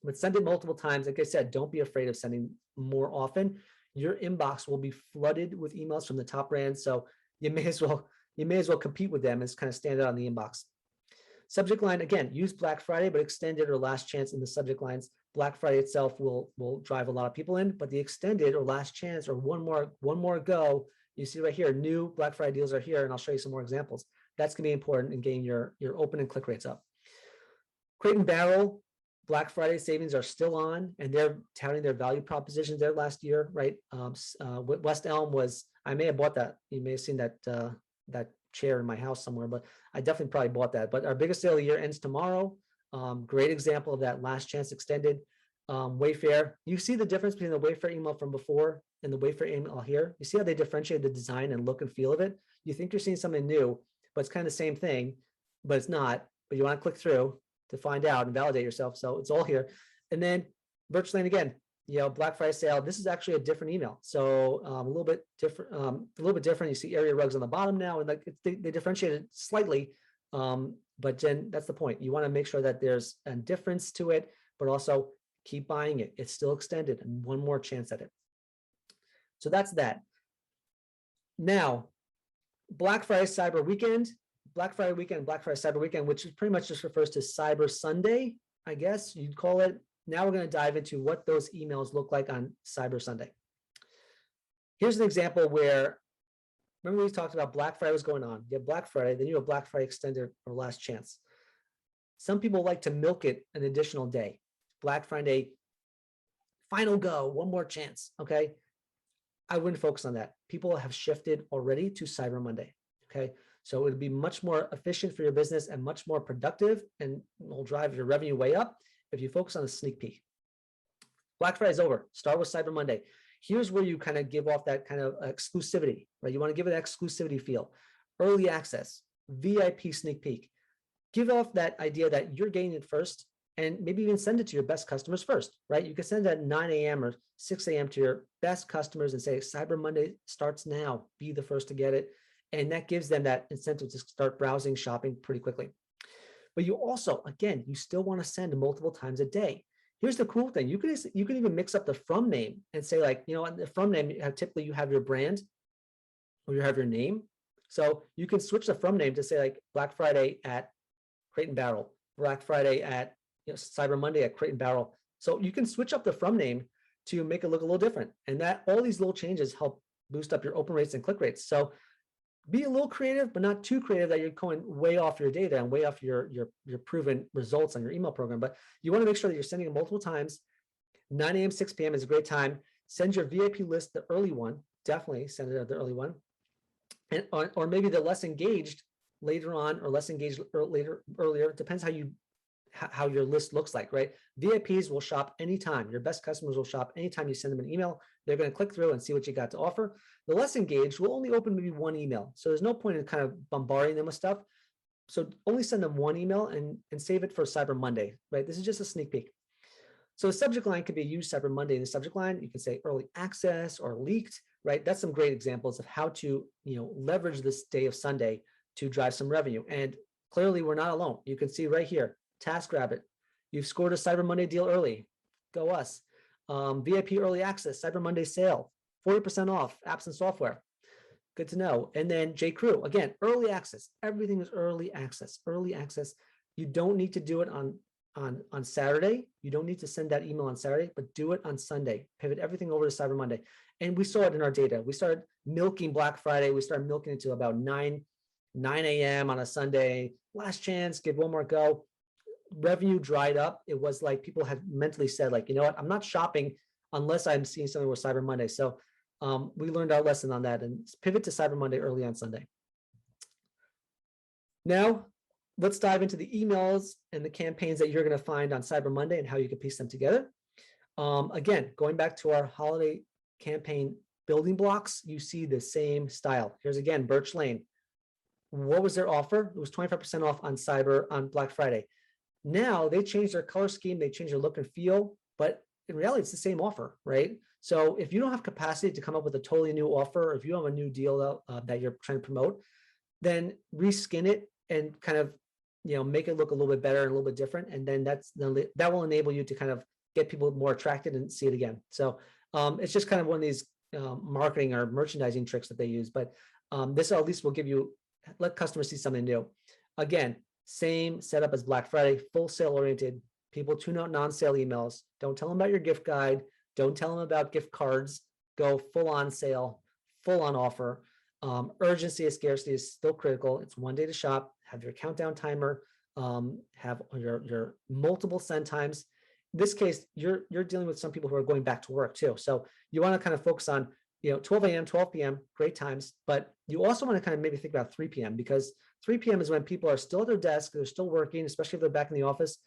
but send it multiple times. Like I said, don't be afraid of sending more often. Your inbox will be flooded with emails from the top brands. So you may as well compete with them as kind of stand out on the inbox. Subject line, again, use Black Friday, but extended or last chance in the subject lines. Black Friday itself will drive a lot of people in, but the extended or last chance or one more go, you see right here, new Black Friday deals are here, and I'll show you some more examples. That's going to be important in getting your open and click rates up. Crate and Barrel, Black Friday savings are still on, and they're touting their value propositions there last year, right? West Elm was, I may have bought that. You may have seen that chair in my house somewhere, but I definitely probably bought that. But our biggest sale of the year ends tomorrow. Great example of that last chance extended. Wayfair, you see the difference between the Wayfair email from before and the Wayfair email here. You see how they differentiate the design and look and feel of it? You think you're seeing something new, but it's kind of the same thing, but it's not. But you want to click through to find out and validate yourself. So it's all here. And then virtually, and again, Black Friday sale. This is actually a different email, so a little bit different. You see area rugs on the bottom now, and like they differentiated slightly. But then that's the point. You want to make sure that there's a difference to it, but also keep buying it. It's still extended, and one more chance at it. So that's that. Now, Black Friday Cyber Weekend, Black Friday Weekend, Black Friday Cyber Weekend, which pretty much just refers to Cyber Sunday, I guess you'd call it. Now we're going to dive into what those emails look like on Cyber Sunday. Here's an example where, remember we talked about Black Friday was going on. You have Black Friday, then you have Black Friday Extended or Last Chance. Some people like to milk it an additional day. Black Friday, final go, one more chance, okay? I wouldn't focus on that. People have shifted already to Cyber Monday, okay? So it would be much more efficient for your business and much more productive, and will drive your revenue way up if you focus on a sneak peek. Black Friday is over. Start with Cyber Monday. Here's where you kind of give off that kind of exclusivity, right? You want to give it an exclusivity feel. Early access, VIP sneak peek. Give off that idea that you're getting it first, and maybe even send it to your best customers first, right? You can send it at 9 a.m. or 6 a.m. to your best customers and say, Cyber Monday starts now. Be the first to get it. And that gives them that incentive to start browsing, shopping pretty quickly. But you also, again, you still want to send multiple times a day. Here's the cool thing. You can even mix up the from name and say, like, the from name, typically you have your brand or you have your name. So you can switch the from name to say, like, Black Friday at Crate and Barrel, Black Friday at Cyber Monday at Crate and Barrel. So you can switch up the from name to make it look a little different. And that all these little changes help boost up your open rates and click rates. So be a little creative, but not too creative that you're going way off your data and way off your proven results on your email program. But you want to make sure that you're sending it multiple times. 9 a.m., 6 p.m. is a great time. Send your VIP list, the early one. Definitely send it at the early one. And or maybe the less engaged later on, or less engaged earlier. It depends how you how your list looks like, right? VIPs will shop anytime. Your best customers will shop anytime you send them an email. They're going to click through and see what you got to offer. The less engaged will only open maybe one email. So there's no point in kind of bombarding them with stuff. So only send them one email and save it for Cyber Monday, right? This is just a sneak peek. So a subject line could be used Cyber Monday in the subject line. You can say early access or leaked, right? That's some great examples of how to, leverage this day of Sunday to drive some revenue. And clearly we're not alone. You can see right here, TaskRabbit, you've scored a Cyber Monday deal early. Go us. VIP early access, Cyber Monday sale, 40% off apps and software. Good to know. And then JCrew, again, early access. Everything is early access. Early access. You don't need to do it on Saturday. You don't need to send that email on Saturday, but do it on Sunday. Pivot everything over to Cyber Monday. And we saw it in our data. We started milking Black Friday. We started milking it to about 9 a.m. on a Sunday. Last chance, give one more go. Revenue dried up. It was like people had mentally said, like, you know what, I'm not shopping unless I'm seeing something with Cyber Monday. So we learned our lesson on that and pivot to Cyber Monday early on Sunday. Now, let's dive into the emails and the campaigns that you're going to find on Cyber Monday and how you can piece them together. Again, going back to our holiday campaign building blocks, you see the same style. Here's again, Birch Lane. What was their offer? It was 25% off on Black Friday. Now they changed their color scheme, they changed their look and feel, but in reality, it's the same offer, right? So if you don't have capacity to come up with a totally new offer, or if you have a new deal that you're trying to promote, then reskin it and kind of, make it look a little bit better and a little bit different. And then that will enable you to kind of get people more attracted and see it again. So it's just kind of one of these marketing or merchandising tricks that they use, but this at least will let customers see something new. Again, same setup as Black Friday, full sale oriented. People tune out non-sale emails. Don't tell them about your gift guide. Don't tell them about gift cards. Go full on sale, full on offer. Urgency and scarcity is still critical. It's one day to shop. Have your countdown timer. Have your multiple send times. In this case, you're dealing with some people who are going back to work too. So you want to kind of focus on 12 a.m., 12 p.m., great times, but you also want to kind of maybe think about 3 p.m. because 3 p.m. is when people are still at their desk, they're still working, especially if they're back in the office.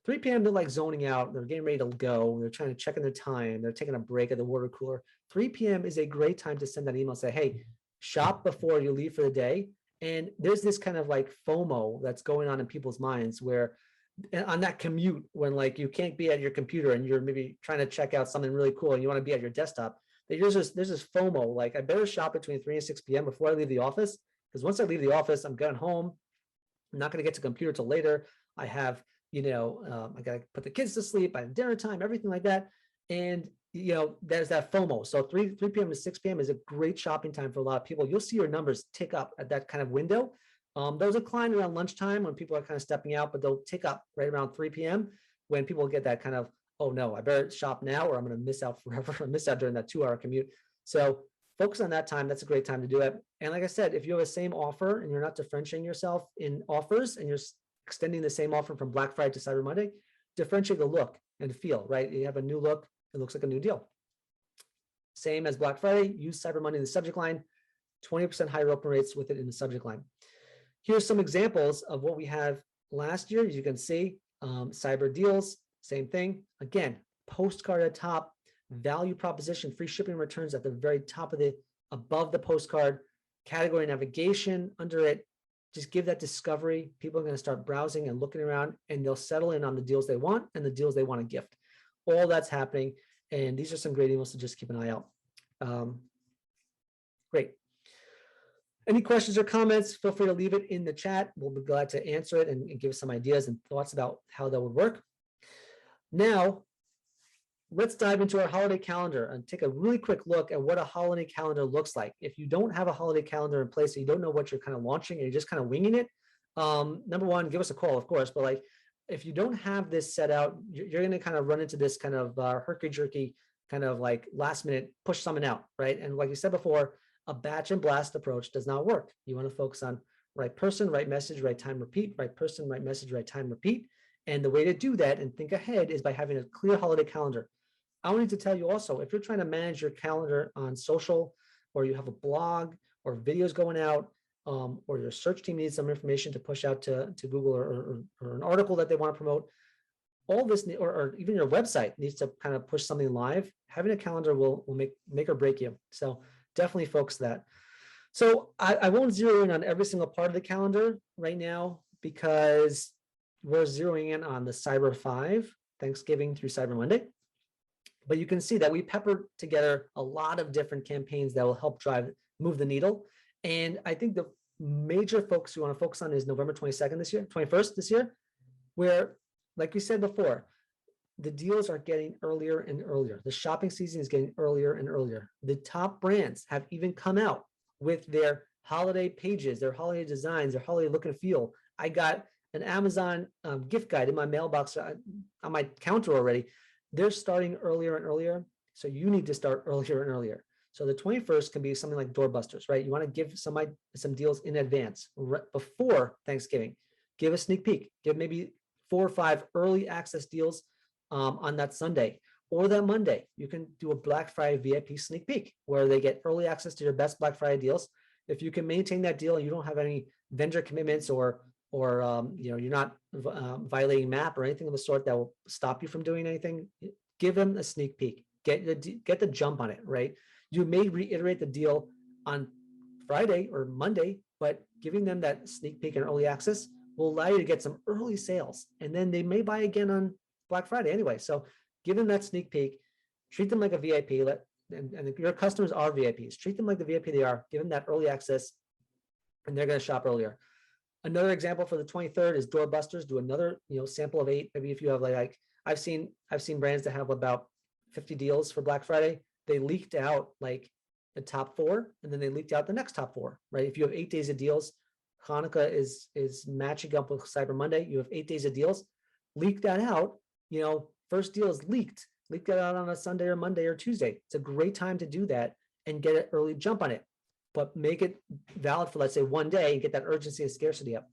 3 p.m. they're like zoning out, they're getting ready to go, they're trying to check in their time, they're taking a break at the water cooler. 3 p.m. is a great time to send that email and say, hey, shop before you leave for the day. And there's this kind of like FOMO that's going on in people's minds where on that commute, when like you can't be at your computer and you're maybe trying to check out something really cool and you want to be at your desktop, there's this FOMO, like I better shop between 3 and 6 p.m. before I leave the office, because once I leave the office, I'm getting home. I'm not going to get to the computer till later. I have, I got to put the kids to sleep by dinner time, everything like that. And, there's that FOMO. So 3 p.m. to 6 p.m. is a great shopping time for a lot of people. You'll see your numbers tick up at that kind of window. Those decline around lunchtime when people are kind of stepping out, but they'll tick up right around 3 p.m. when people get that kind of, oh no, I better shop now or I'm going to miss out forever or miss out during that 2-hour commute. So focus on that time. That's a great time to do it. And like I said, if you have the same offer and you're not differentiating yourself in offers and you're extending the same offer from Black Friday to Cyber Monday, differentiate the look and feel, right? You have a new look. It looks like a new deal. Same as Black Friday, use Cyber Monday in the subject line, 20% higher open rates with it in the subject line. Here's some examples of what we have last year. As you can see, cyber deals, same thing. Again, postcard at top, value proposition, free shipping returns at the very top of above the postcard, category navigation under it. Just give that discovery. People are going to start browsing and looking around, and they'll settle in on the deals they want and the deals they want to gift. All that's happening. And these are some great emails to just keep an eye out. Great. Any questions or comments, feel free to leave it in the chat. We'll be glad to answer it and give some ideas and thoughts about how that would work. Now, let's dive into our holiday calendar and take a really quick look at what a holiday calendar looks like. If you don't have a holiday calendar in place, so you don't know what you're kind of launching and you're just kind of winging it, number one, give us a call, of course. But like, if you don't have this set out, you're going to kind of run into this kind of herky-jerky kind of like last minute push something out, right? And like you said before, a batch and blast approach does not work. You want to focus on right person, right message, right time, repeat, right person, right message, right time, repeat. And the way to do that and think ahead is by having a clear holiday calendar. I wanted to tell you also, if you're trying to manage your calendar on social, or you have a blog or videos going out, or your search team needs some information to push out to Google, or an article that they want to promote, all this, or even your website needs to kind of push something live, having a calendar will make or break you. So definitely focus that. So I won't zero in on every single part of the calendar right now, because we're zeroing in on the Cyber 5, Thanksgiving through Cyber Monday. But you can see that we peppered together a lot of different campaigns that will help move the needle. And I think the major focus we want to focus on is November 22nd this year, 21st this year, where, like we said before, the deals are getting earlier and earlier. The shopping season is getting earlier and earlier. The top brands have even come out with their holiday pages, their holiday designs, their holiday look and feel. I got an Amazon gift guide in my mailbox on my counter already. They're starting earlier and earlier. So you need to start earlier and earlier. So the 21st can be something like doorbusters, right? You want to give somebody some deals in advance before Thanksgiving. Give a sneak peek. Give maybe 4 or 5 early access deals on that Sunday or that Monday. You can do a Black Friday VIP sneak peek where they get early access to your best Black Friday deals. If you can maintain that deal and you don't have any vendor commitments, or you're not violating MAP or anything of the sort that will stop you from doing anything, give them a sneak peek. Get the jump on it, right? You may reiterate the deal on Friday or Monday, but giving them that sneak peek and early access will allow you to get some early sales, and then they may buy again on Black Friday anyway. So give them that sneak peek, treat them like a VIP, and your customers are VIPs. Treat them like the VIP they are. Give them that early access, and they're going to shop earlier. Another example for the 23rd is doorbusters. Do another sample of 8. Maybe if you have like I've seen brands that have about 50 deals for Black Friday. They leaked out like the top 4, and then they leaked out the next top 4. Right? If you have 8 days of deals, Hanukkah is matching up with Cyber Monday. You have 8 days of deals. Leak that out. First deal is leaked. Leak that out on a Sunday or Monday or Tuesday. It's a great time to do that and get an early jump on it. But make it valid for, let's say, 1 day and get that urgency and scarcity up.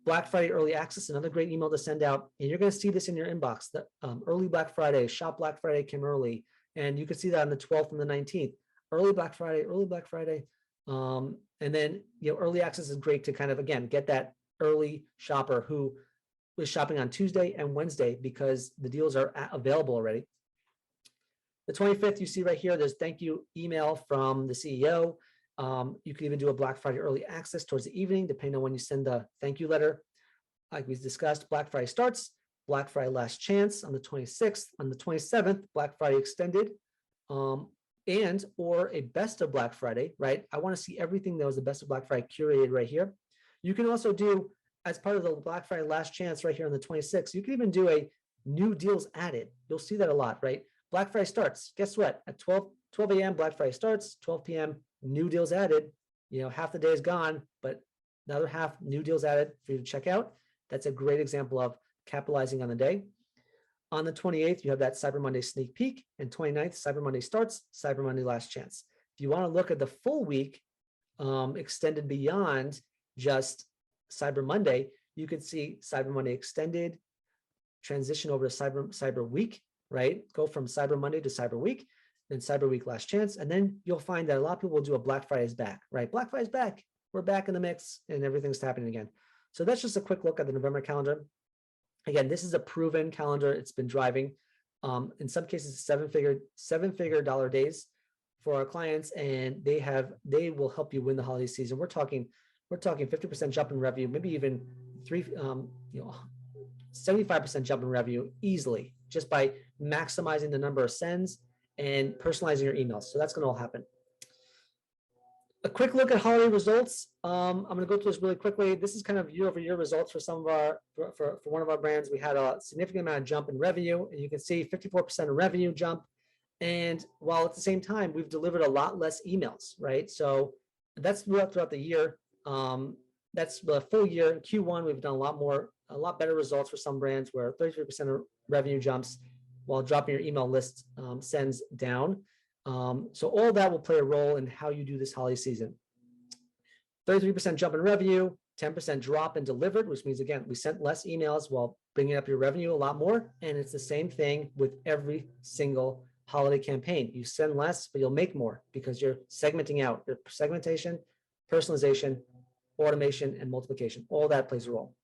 Black Friday early access, another great email to send out. And you're going to see this in your inbox. The early Black Friday, shop Black Friday came early. And you can see that on the 12th and the 19th. Early Black Friday. And then, early access is great to kind of, again, get that early shopper who is shopping on Tuesday and Wednesday because the deals are available already. The 25th, you see right here, there's thank you email from the CEO. You can even do a Black Friday early access towards the evening, depending on when you send the thank you letter. Like we discussed, Black Friday starts, Black Friday last chance on the 26th. On the 27th, Black Friday extended, and or a best of Black Friday, right? I want to see everything that was the best of Black Friday curated right here. You can also do, as part of the Black Friday last chance right here on the 26th, you can even do a new deals added. You'll see that a lot, right? Black Friday starts. Guess what? At 12 a.m., Black Friday starts, 12 p.m., new deals added. Half the day is gone, but another half new deals added for you to check out. That's a great example of capitalizing on the day. On the 28th, you have that Cyber Monday sneak peek, and 29th, Cyber Monday starts, Cyber Monday last chance. If you want to look at the full week, extended beyond just Cyber Monday, you can see Cyber Monday extended, transition over to Cyber Week, right? Go from Cyber Monday to Cyber Week, then Cyber Week last chance, and then you'll find that a lot of people will do a Black Friday's back, right? Black Friday's back. We're back in the mix, and everything's happening again. So that's just a quick look at the November calendar. Again, this is a proven calendar. It's been driving, in some cases, seven-figure dollar days for our clients, and they will help you win the holiday season. We're talking 50% jump in revenue, maybe even 75% jump in revenue easily, just by maximizing the number of sends and personalizing your emails. So that's going to all happen. A quick look at holiday results. I'm going to go through this really quickly. This is kind of year-over-year results for some of for one of our brands. We had a significant amount of jump in revenue, and you can see 54% of revenue jump. And while at the same time, we've delivered a lot less emails, right? So that's throughout the year. That's the full year. In Q1, we've done a lot better results for some brands where 33% of revenue jumps while dropping your email list sends down. So all that will play a role in how you do this holiday season. 33% jump in revenue, 10% drop in delivered, which means, again, we sent less emails while bringing up your revenue a lot more. And it's the same thing with every single holiday campaign. You send less, but you'll make more because you're segmenting out. Your segmentation, personalization, automation, and multiplication. All that plays a role.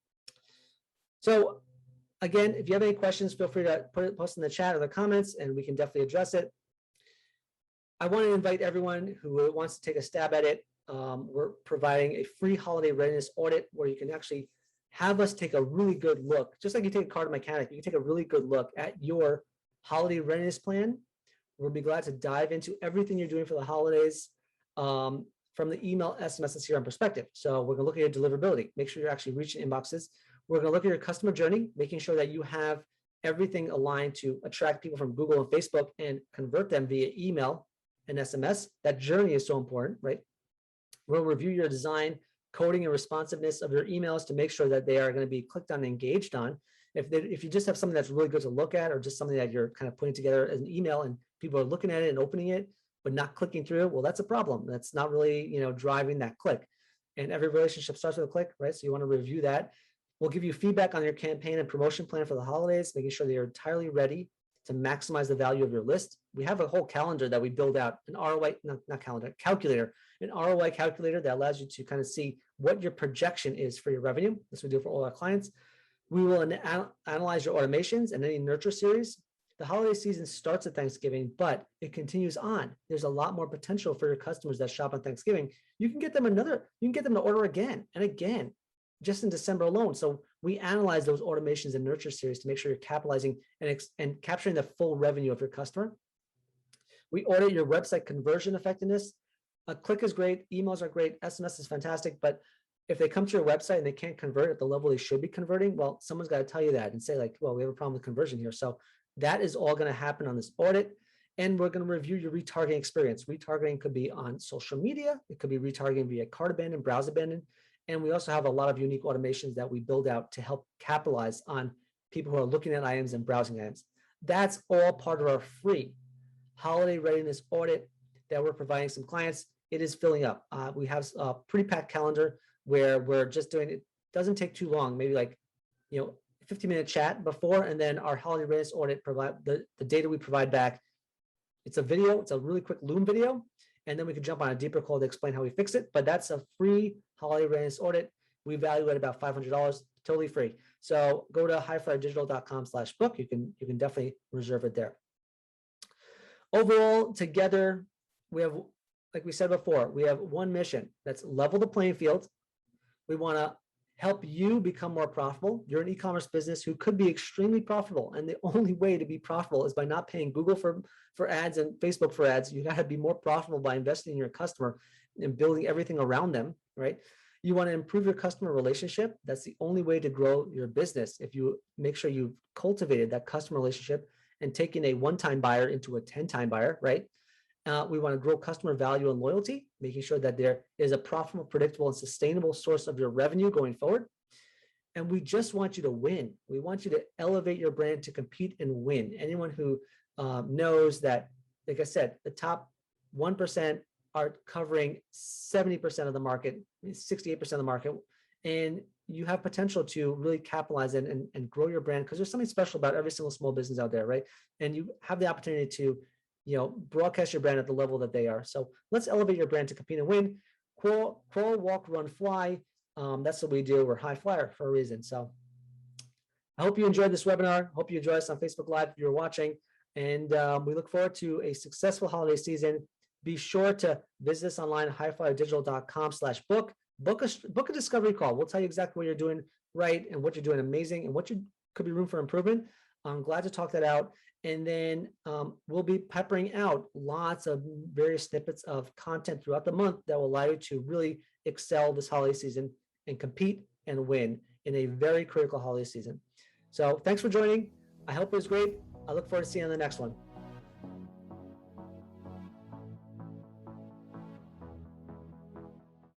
So again, if you have any questions, feel free to post in the chat or the comments, and we can definitely address it. I want to invite everyone who wants to take a stab at it. We're providing a free holiday readiness audit where you can actually have us take a really good look, just like you take a car to mechanic, you can take a really good look at your holiday readiness plan. We'll be glad to dive into everything you're doing for the holidays from the email, SMS, and CRM perspective. So we're going to look at your deliverability, make sure you're actually reaching inboxes. We're going to look at your customer journey, making sure that you have everything aligned to attract people from Google and Facebook and convert them via email and SMS. That journey is so important, right? We'll review your design, coding, and responsiveness of your emails to make sure that they are going to be clicked on and engaged on. If you just have something that's really good to look at, or just something that you're kind of putting together as an email and people are looking at it and opening it, but not clicking through, well, that's a problem. That's not really, driving that click. And every relationship starts with a click, right? So you want to review that. We'll give you feedback on your campaign and promotion plan for the holidays, making sure that you're entirely ready to maximize the value of your list. We have a whole calendar that we build out, an ROI, not calendar, calculator, an ROI calculator that allows you to kind of see what your projection is for your revenue. This we do for all our clients. We will analyze your automations and any nurture series. The holiday season starts at Thanksgiving, but it continues on. There's a lot more potential for your customers that shop on Thanksgiving. You can get them to order again and again, just in December alone. So we analyze those automations and nurture series to make sure you're capitalizing and capturing the full revenue of your customer. We audit your website conversion effectiveness. A click is great, emails are great, SMS is fantastic, but if they come to your website and they can't convert at the level they should be converting, well, someone's got to tell you that and say, like, well, we have a problem with conversion here. So that is all going to happen on this audit. And we're going to review your retargeting experience. Retargeting could be on social media. It could be retargeting via cart abandon, browse abandon. And we also have a lot of unique automations that we build out to help capitalize on people who are looking at items and browsing items. That's all part of our free holiday readiness audit that we're providing some clients. It is filling up. We have a pretty packed calendar where we're just doing it. Doesn't take too long, maybe like 15-minute chat before, and then our holiday readiness audit provide the data we provide back. It's a video, it's a really quick Loom video, and then we can jump on a deeper call to explain how we fix it. But that's a free holiday readiness audit. We value at about $500, totally free. So go to highflyerdigital.com/book. You can definitely reserve it there. Overall, together, we have, like we said before, we have one mission. That's level the playing field. We want to help you become more profitable. You're an e-commerce business who could be extremely profitable. And the only way to be profitable is by not paying Google for ads and Facebook for ads. You got to be more profitable by investing in your customer and building everything around them, right? You want to improve your customer relationship. That's the only way to grow your business. If you make sure you've cultivated that customer relationship and taken a one-time buyer into a 10-time buyer, right? We want to grow customer value and loyalty, making sure that there is a profitable, predictable, and sustainable source of your revenue going forward. And we just want you to win. We want you to elevate your brand to compete and win. Anyone who knows that, like I said, the top 1% are covering 70% of the market, 68% of the market, and you have potential to really capitalize and grow your brand, because there's something special about every single small business out there, right? And you have the opportunity to broadcast your brand at the level that they are. So let's elevate your brand to compete and win. Crawl, walk, run, fly. That's what we do. We're high flyer for a reason. So I hope you enjoyed this webinar. Hope you enjoy us on Facebook Live if you're watching. And we look forward to a successful holiday season. Be sure to visit us online, highflyerdigital.com/book. Book a discovery call. We'll tell you exactly what you're doing right and what you're doing amazing and what you could be room for improvement. I'm glad to talk that out. And then we'll be peppering out lots of various snippets of content throughout the month that will allow you to really excel this holiday season and compete and win in a very critical holiday season. So thanks for joining. I hope it was great. I look forward to seeing you on the next one.